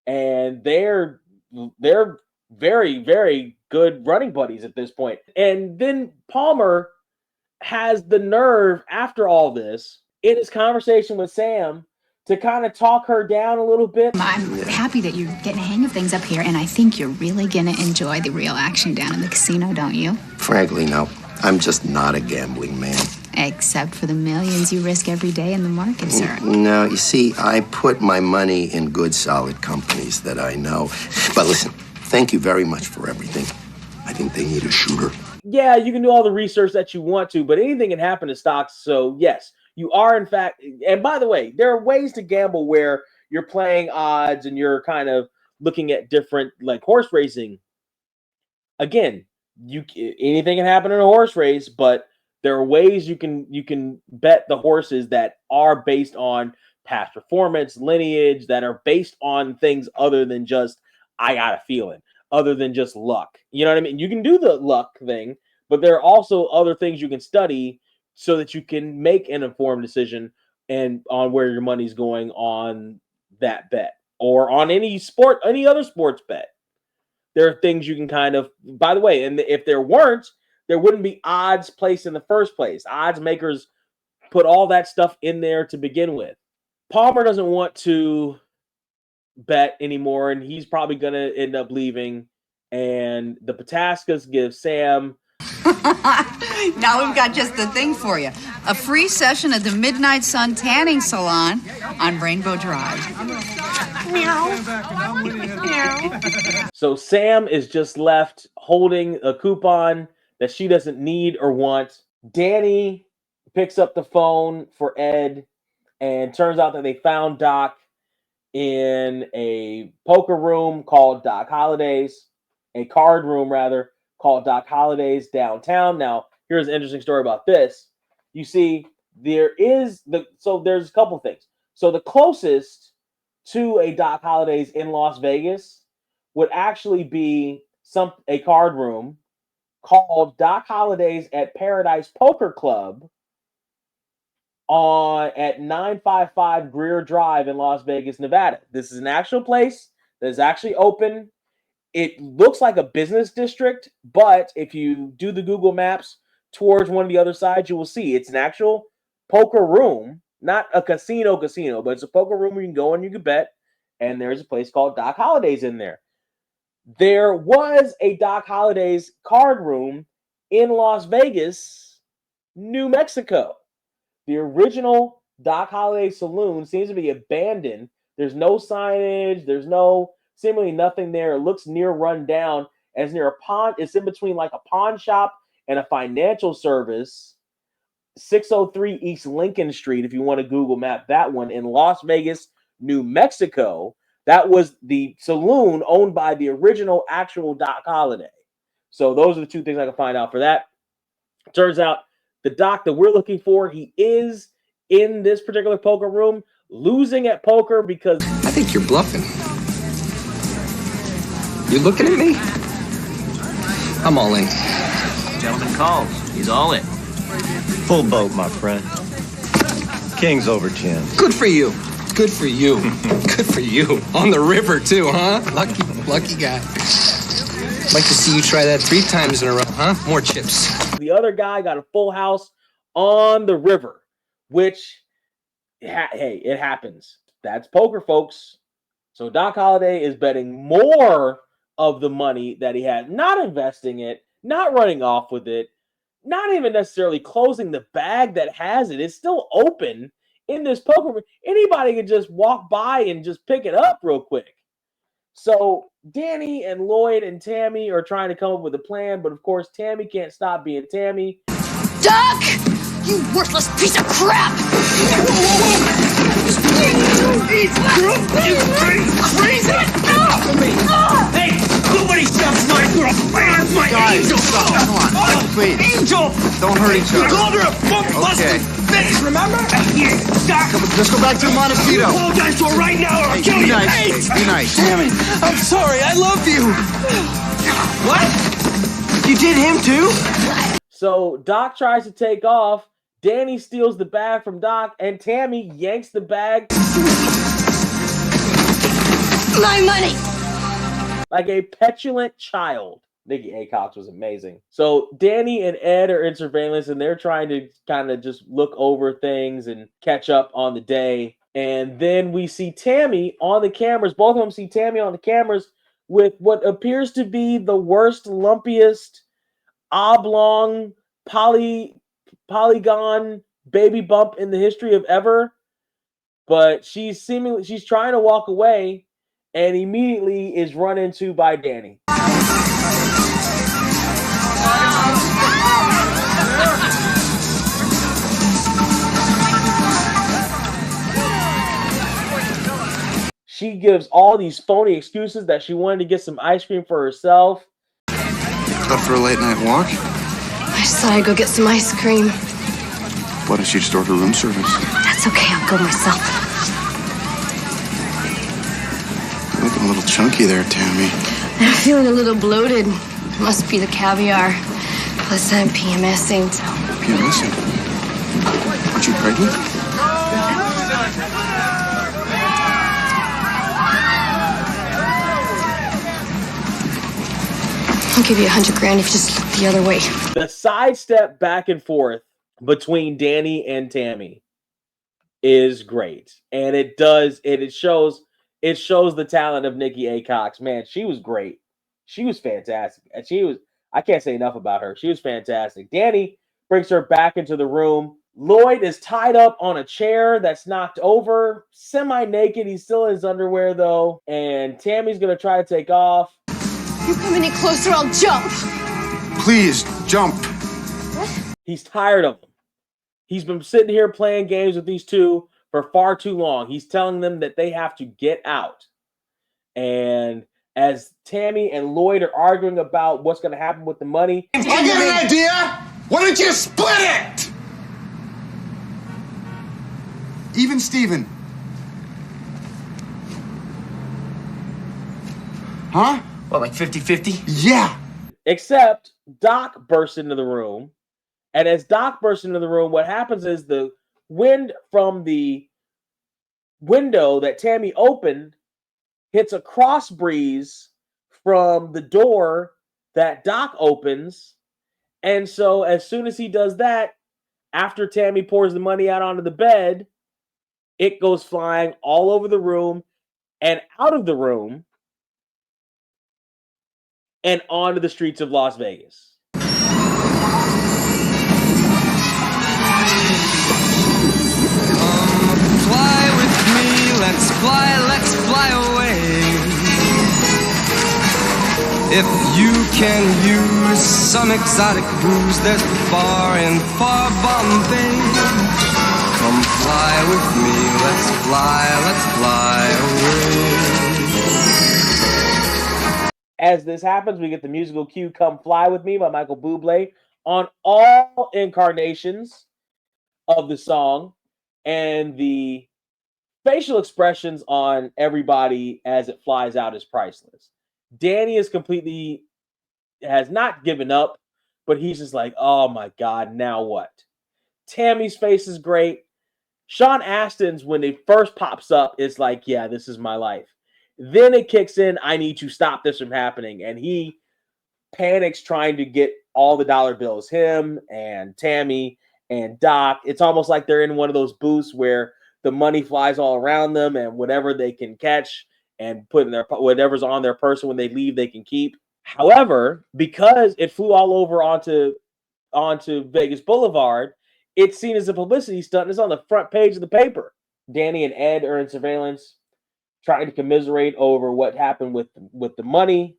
And they're very, very good running buddies at this point. And then Palmer has the nerve, after all this, in his conversation with Sam, to kind of talk her down a little bit. I'm happy that you're getting a hang of things up here, and I think you're really going to enjoy the real action down in the casino, don't you? Frankly, no. I'm just not a gambling man. Except for the millions you risk every day in the market, sir. No, you see, I put my money in good, solid companies that I know. But listen, thank you very much for everything. I think they need a shooter. Yeah, you can do all the research that you want to, but anything can happen to stocks. So, yes, you are, in fact, and by the way, there are ways to gamble where you're playing odds and you're kind of looking at different, like horse racing. Again, anything can happen in a horse race, but there are ways you can bet the horses that are based on past performance, lineage, that are based on things other than just, I got a feeling, other than just luck. You know what I mean? You can do the luck thing, but there are also other things you can study so that you can make an informed decision and on where your money's going on that bet or on any other sports bet. There are things you can kind of, by the way, and if there weren't, there wouldn't be odds placed in the first place. Odds makers put all that stuff in there to begin with. Palmer doesn't want to bet anymore, and he's probably going to end up leaving. And the Potaskas give Sam... Now we've got just the thing for you. A free session at the Midnight Sun Tanning Salon on Rainbow Drive. So Sam is just left holding a coupon that she doesn't need or want. Danny picks up the phone for Ed, and turns out that they found Doc in a poker room called Doc Holliday's, a card room rather, called Doc Holliday's downtown. Now, here's an interesting story about this. You see, there's a couple things. So the closest to a Doc Holliday's in Las Vegas would actually be a card room called Doc Holliday's at Paradise Poker Club at 955 Greer Drive in Las Vegas, Nevada. This is an actual place that is actually open. It looks like a business district, but if you do the Google Maps towards one of the other sides, you will see it's an actual poker room, not a casino, but it's a poker room where you can go and you can bet. And there's a place called Doc Holliday's in there. There was a Doc Holliday's card room in Las Vegas, New Mexico. The original Doc Holliday saloon seems to be abandoned. There's no signage. There's seemingly nothing there. It looks near run down. and it's near a pawn. It's in between like a pawn shop and a financial service. 603 East Lincoln Street, if you want to Google map that one, in Las Vegas, New Mexico. That was the saloon owned by the original actual Doc Holliday. So those are the two things I can find out for that. Turns out the Doc that we're looking for, he is in this particular poker room, losing at poker because... I think you're bluffing. You looking at me? I'm all in. Gentleman calls. He's all in. Full boat, my friend. King's over 10. Good for you. Good for you. Good for you. On the river, too, huh? Lucky guy. Like to see you try that 3 times in a row, huh? More chips. The other guy got a full house on the river, which, hey, it happens. That's poker, folks. So Doc Holliday is betting more of the money that he had, not investing it, not running off with it, not even necessarily closing the bag that has it. It's still open in this poker room. Anybody can just walk by and just pick it up real quick. So Danny and Lloyd and Tammy are trying to come up with a plan, but of course Tammy can't stop being Tammy. Doc! You worthless piece of crap! Freeze it! Hey, nobody stops my girl! My angel! Come on, please. Angel! Don't hurt each other. You called her a bump-busting bitch, remember? Doc! Let's go back to Montecito. You apologize to her right now or I'll kill you! Hey! Be nice. Damn it! I'm sorry, I love you! What? You did him too? So Doc tries to take off. Danny steals the bag from Doc, and Tammy yanks the bag. My money! Like a petulant child. Nikki Acox was amazing. So Danny and Ed are in surveillance, and they're trying to kind of just look over things and catch up on the day. And then we see Tammy on the cameras. Both of them see Tammy on the cameras with what appears to be the worst, lumpiest, oblong, polygon baby bump in the history of ever. But she's trying to walk away, and immediately is run into by Danny. She gives all these phony excuses that she wanted to get some ice cream for herself. Up for a late night walk? I just thought I'd go get some ice cream. Why don't you just order room service? That's okay, I'll go myself. You're looking a little chunky there, Tammy. I'm feeling a little bloated. Must be the caviar. Plus I'm PMSing, so... PMSing? Aren't you pregnant? I'll give you $100 grand if you just look the other way. The sidestep back and forth between Danny and Tammy is great. And it shows the talent of Nikki Acox. Man, she was great. She was fantastic. And I can't say enough about her. She was fantastic. Danny brings her back into the room. Lloyd is tied up on a chair that's knocked over, semi-naked. He's still in his underwear, though. And Tammy's going to try to take off. You come any closer, I'll jump. Please, jump. What? He's tired of them. He's been sitting here playing games with these two for far too long. He's telling them that they have to get out. And as Tammy and Lloyd are arguing about what's going to happen with the money... I got an idea! Why don't you split it? Even Steven. Huh? What, like 50-50? Yeah. Except Doc bursts into the room. And as Doc bursts into the room, what happens is the wind from the window that Tammy opened hits a cross breeze from the door that Doc opens. And so as soon as he does that, after Tammy pours the money out onto the bed, it goes flying all over the room and out of the room and onto the streets of Las Vegas. Fly with me, let's fly away. If you can use some exotic booze, there's far in far Bombay. Come fly with me, let's fly away. As this happens, we get the musical cue Come Fly With Me by Michael Bublé on all incarnations of the song, and the facial expressions on everybody as it flies out is priceless. Danny has not given up, but he's just like, oh my God, now what? Tammy's face is great. Sean Astin's, when it first pops up, it's like, yeah, this is my life. Then it kicks in, I need to stop this from happening. And he panics trying to get all the dollar bills, him and Tammy and Doc. It's almost like they're in one of those booths where the money flies all around them, and whatever they can catch and put in their, whatever's on their person when they leave, they can keep. However, because it flew all over onto Vegas Boulevard, it's seen as a publicity stunt, and it's on the front page of the paper. Danny and Ed are in surveillance, trying to commiserate over what happened with the money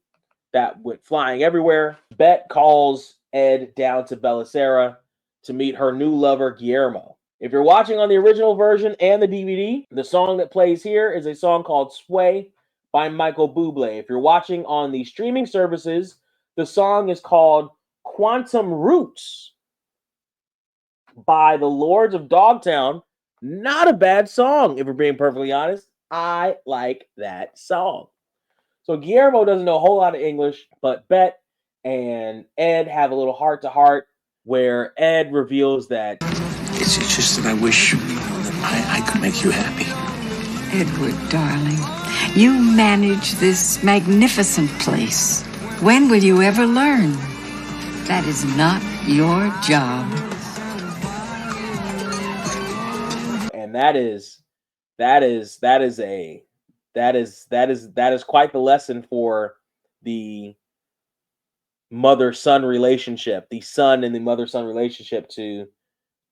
that went flying everywhere. Bet calls Ed down to Belisara to meet her new lover, Guillermo. If you're watching on the original version and the DVD, the song that plays here is a song called Sway by Michael Bublé. If you're watching on the streaming services, the song is called Quantum Roots by the Lords of Dogtown. Not a bad song, if we're being perfectly honest. I like that song. So Guillermo doesn't know a whole lot of English, but Bet and Ed have a little heart-to-heart where Ed reveals that It's just that I wish I could make you happy. Edward, darling, you manage this magnificent place. When will you ever learn? That is not your job. and that is quite the lesson for the mother-son relationship, the son and the mother-son relationship, to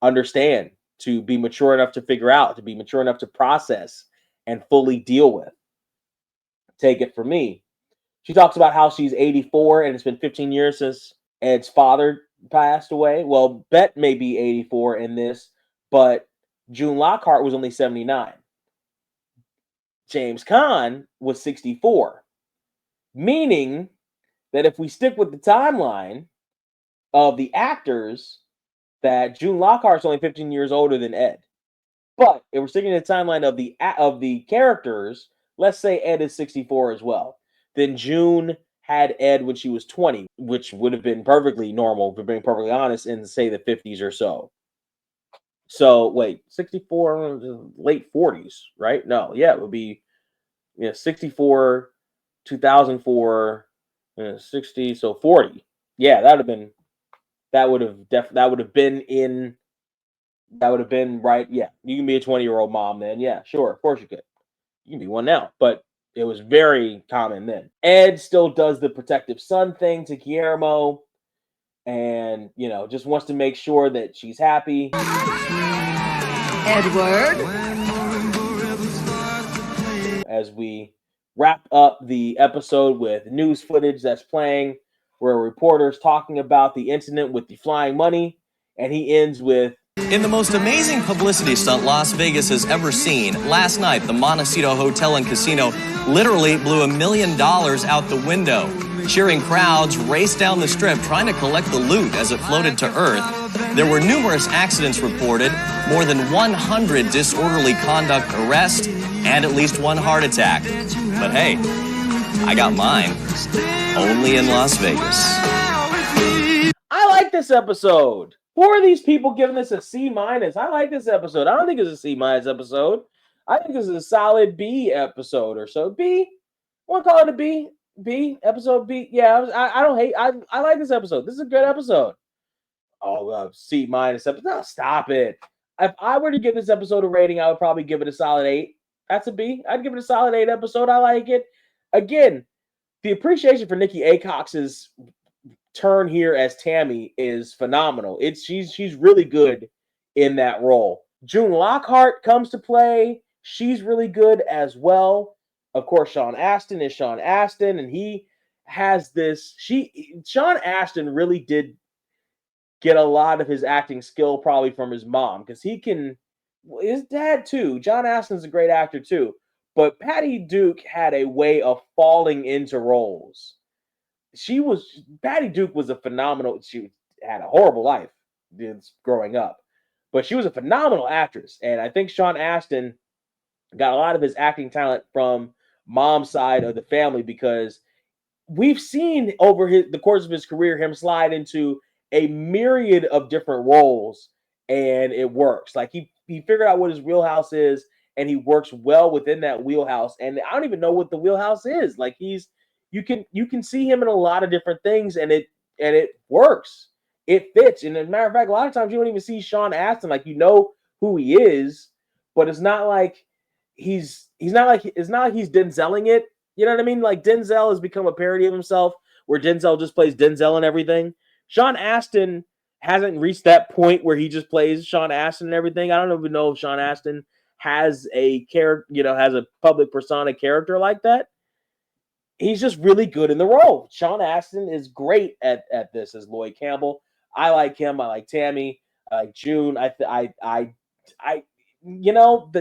understand, to be mature enough to figure out, to be mature enough to process and fully deal with. Take it from me. She talks about how she's 84 and it's been 15 years since Ed's father passed away. Well, Bet may be 84 in this, but June Lockhart was only 79. James Caan was 64. Meaning that if we stick with the timeline of the actors, that June Lockhart's only 15 years older than Ed. But if we're sticking to the timeline of the characters, let's say Ed is 64 as well. Then June had Ed when she was 20, which would have been perfectly normal, if we're being perfectly honest, in, say, the 50s or so. So, wait, 64, late 40s, right? No, yeah, it would be 64, 2004, 60, so 40. Yeah, that would have been right. Yeah, you can be a 20-year-old mom then. Yeah, sure, of course you could. You can be one now, but it was very common then. Ed still does the protective son thing to Guillermo, and just wants to make sure that she's happy. Edward. As we wrap up the episode with news footage that's playing, where a reporter's talking about the incident with the flying money, and he ends with, in the most amazing publicity stunt Las Vegas has ever seen, last night the Montecito Hotel and Casino literally blew $1 million out the window. Cheering crowds raced down the strip trying to collect the loot as it floated to earth. There were numerous accidents reported, more than 100 disorderly conduct arrests, and at least one heart attack. But hey, I got mine. Only in Las Vegas. I like this episode. Who are these people giving this a C-? I like this episode. I don't think it's a C- episode. I think this is a solid B episode or so. B? Want to call it a B? B? Episode B? Yeah, I don't hate. I like this episode. This is a good episode. Oh, C- episode. No, stop it. If I were to give this episode a rating, I would probably give it a solid 8. That's a B. I'd give it a solid 8 episode. I like it. Again, the appreciation for Nikki Acox's turn here as Tammy is phenomenal. She's really good in that role. June Lockhart comes to play. She's really good as well. Of course, Sean Astin is Sean Astin, and he has this. Sean Astin really did get a lot of his acting skill probably from his mom, because his dad too. John Astin's a great actor too, but Patty Duke had a way of falling into roles. Patty Duke was a phenomenal. She had a horrible life growing up, but she was a phenomenal actress, and I think Sean Astin got a lot of his acting talent from mom's side of the family, because we've seen over the course of his career him slide into a myriad of different roles, and it works. Like he figured out what his wheelhouse is, and he works well within that wheelhouse. And I don't even know what the wheelhouse is. Like you can see him in a lot of different things, and it works. It fits. And as a matter of fact, a lot of times you don't even see Sean Astin. Like, you know who he is, but it's not like it's not like he's Denzeling it. You know what I mean? Like, Denzel has become a parody of himself, where Denzel just plays Denzel and everything. Sean Astin hasn't reached that point where he just plays Sean Astin and everything. I don't even know if Sean Astin has a character, has a public persona character like that. He's just really good in the role. Sean Astin is great at this as Lloyd Campbell. I like him. I like Tammy. I like June. The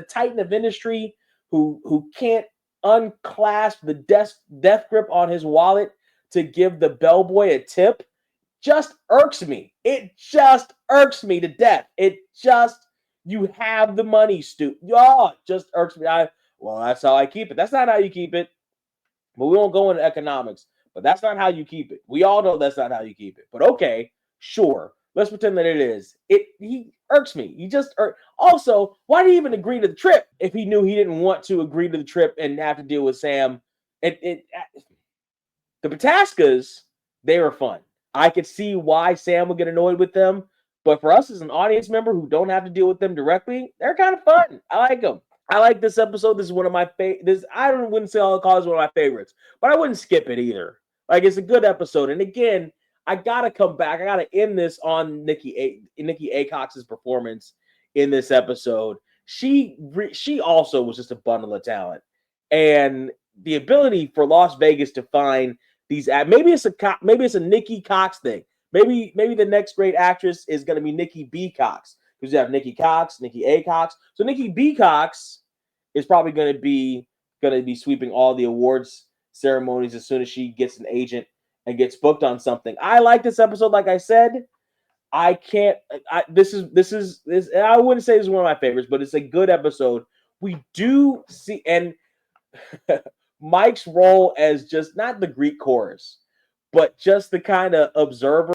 Titan of industry who can't unclasp the death grip on his wallet to give the bellboy a tip just irks me. It just irks me to death. You have the money, Stu. Oh, it just irks me. Well, that's how I keep it. That's not how you keep it. But we won't go into economics. But that's not how you keep it. We all know that's not how you keep it. But okay, sure. Let's pretend that it is. He irks me. He just Also, why did he even agree to the trip if he knew he didn't want to agree to the trip and have to deal with Sam? The Pataskas, they were fun. I could see why Sam would get annoyed with them. But for us as an audience member who don't have to deal with them directly, they're kind of fun. I like them. I like this episode. This is one of my favorites. Wouldn't say I'll call it one of my favorites, but I wouldn't skip it either. Like, it's a good episode. And again, I gotta come back. I gotta end this on Nikki Acox's performance in this episode. She also was just a bundle of talent, and the ability for Las Vegas to find these. Maybe it's a Nikki Cox thing. Maybe the next great actress is going to be Nikki B. Cox, because you have Nikki Cox, Nikki A. Cox. So Nikki B. Cox is probably going to be sweeping all the awards ceremonies as soon as she gets an agent and gets booked on something. I like this episode. Like I said, I can't. This is. I wouldn't say this is one of my favorites, but it's a good episode. We do see, and Mike's role as just not the Greek chorus, but just the kind of observer,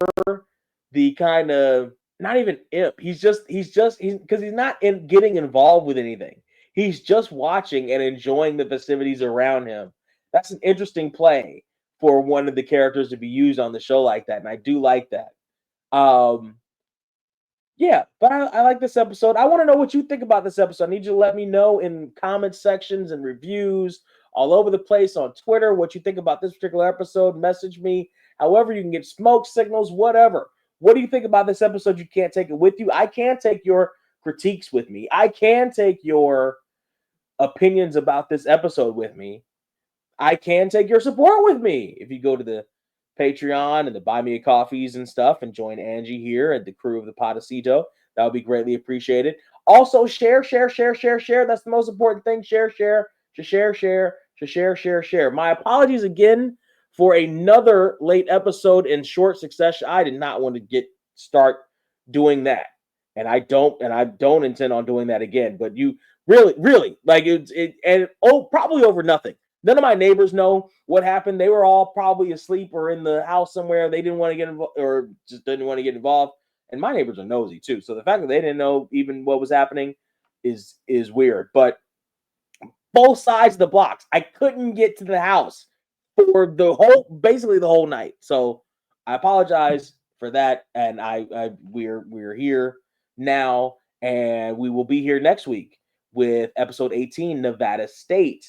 the kind of not even imp. He's because he's not getting involved with anything. He's just watching and enjoying the festivities around him. That's an interesting play for one of the characters to be used on the show like that, and I do like that. Yeah, but I like this episode. I want to know what you think about this episode. I need you to let me know in comment sections and reviews all over the place on Twitter what you think about this particular episode. Message me. However, you can get smoke signals, whatever. What do you think about this episode? You can't take it with you. I can take your critiques with me. I can take your opinions about this episode with me. I can take your support with me if you go to the Patreon and the Buy Me a Coffees and stuff and join Angie here and the crew of the Podecito. That would be greatly appreciated. Also, share. That's the most important thing. Share. My apologies again for another late episode in short succession. I did not want to start doing that. And I don't intend on doing that again. But you really like probably over nothing. None of my neighbors know what happened. They were all probably asleep or in the house somewhere. They didn't want to get involved or just didn't want to get involved. And my neighbors are nosy too. So the fact that they didn't know even what was happening is weird. But both sides of the blocks, I couldn't get to the house for basically the whole night. So I apologize for that. And we're here now, and we will be here next week with episode 18, Nevada State.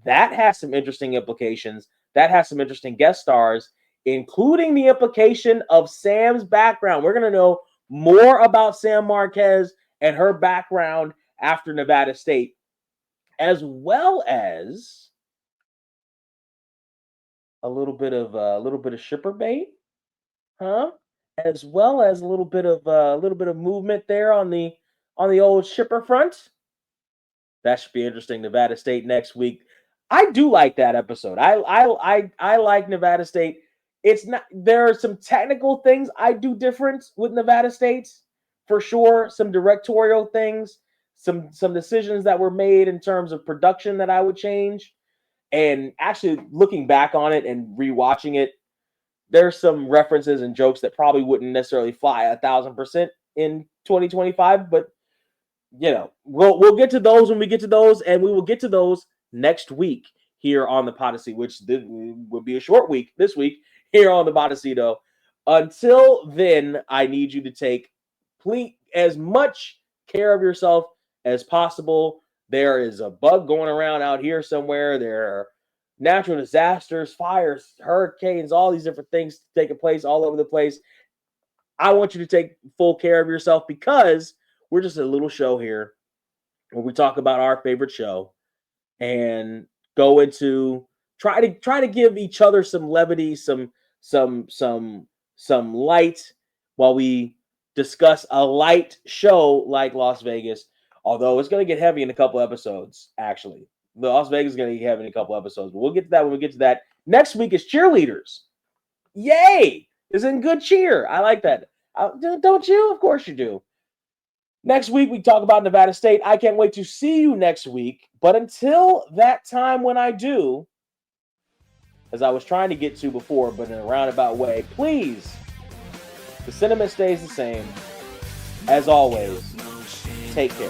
That has some interesting implications. That has some interesting guest stars, including the implication of Sam's background. We're going to know more about Sam Marquez and her background after Nevada State, as well as a little bit of shipper bait, huh? As well as a little bit of movement there on the old shipper front. That should be interesting. Nevada State next week. I do like that episode. I like Nevada State. It's not there are some technical things I do different with Nevada State for sure. Some directorial things, some decisions that were made in terms of production that I would change. And actually looking back on it and rewatching it, there's some references and jokes that probably wouldn't necessarily fly 1,000% in 2025, but we'll get to those when we get to those, and we will get to those next week here on the Podecito, which will be a short week this week here on the Podecito. Until then, I need you to take as much care of yourself as possible. There is a bug going around out here somewhere. There are natural disasters, fires, hurricanes, all these different things taking place all over the place. I want you to take full care of yourself because we're just a little show here where we talk about our favorite show and go into try to give each other some levity, some light while we discuss a light show like Las Vegas. Although it's going to get heavy in a couple episodes, actually. The Las Vegas is going to get heavy in a couple episodes, but we'll get to that when we get to that. Next week is cheerleaders. Yay! It's in good cheer. I like that. Don't you? Of course you do. Next week, we talk about Nevada State. I can't wait to see you next week. But until that time when I do, as I was trying to get to before, but in a roundabout way, please, the sentiment stays the same. As always, take care.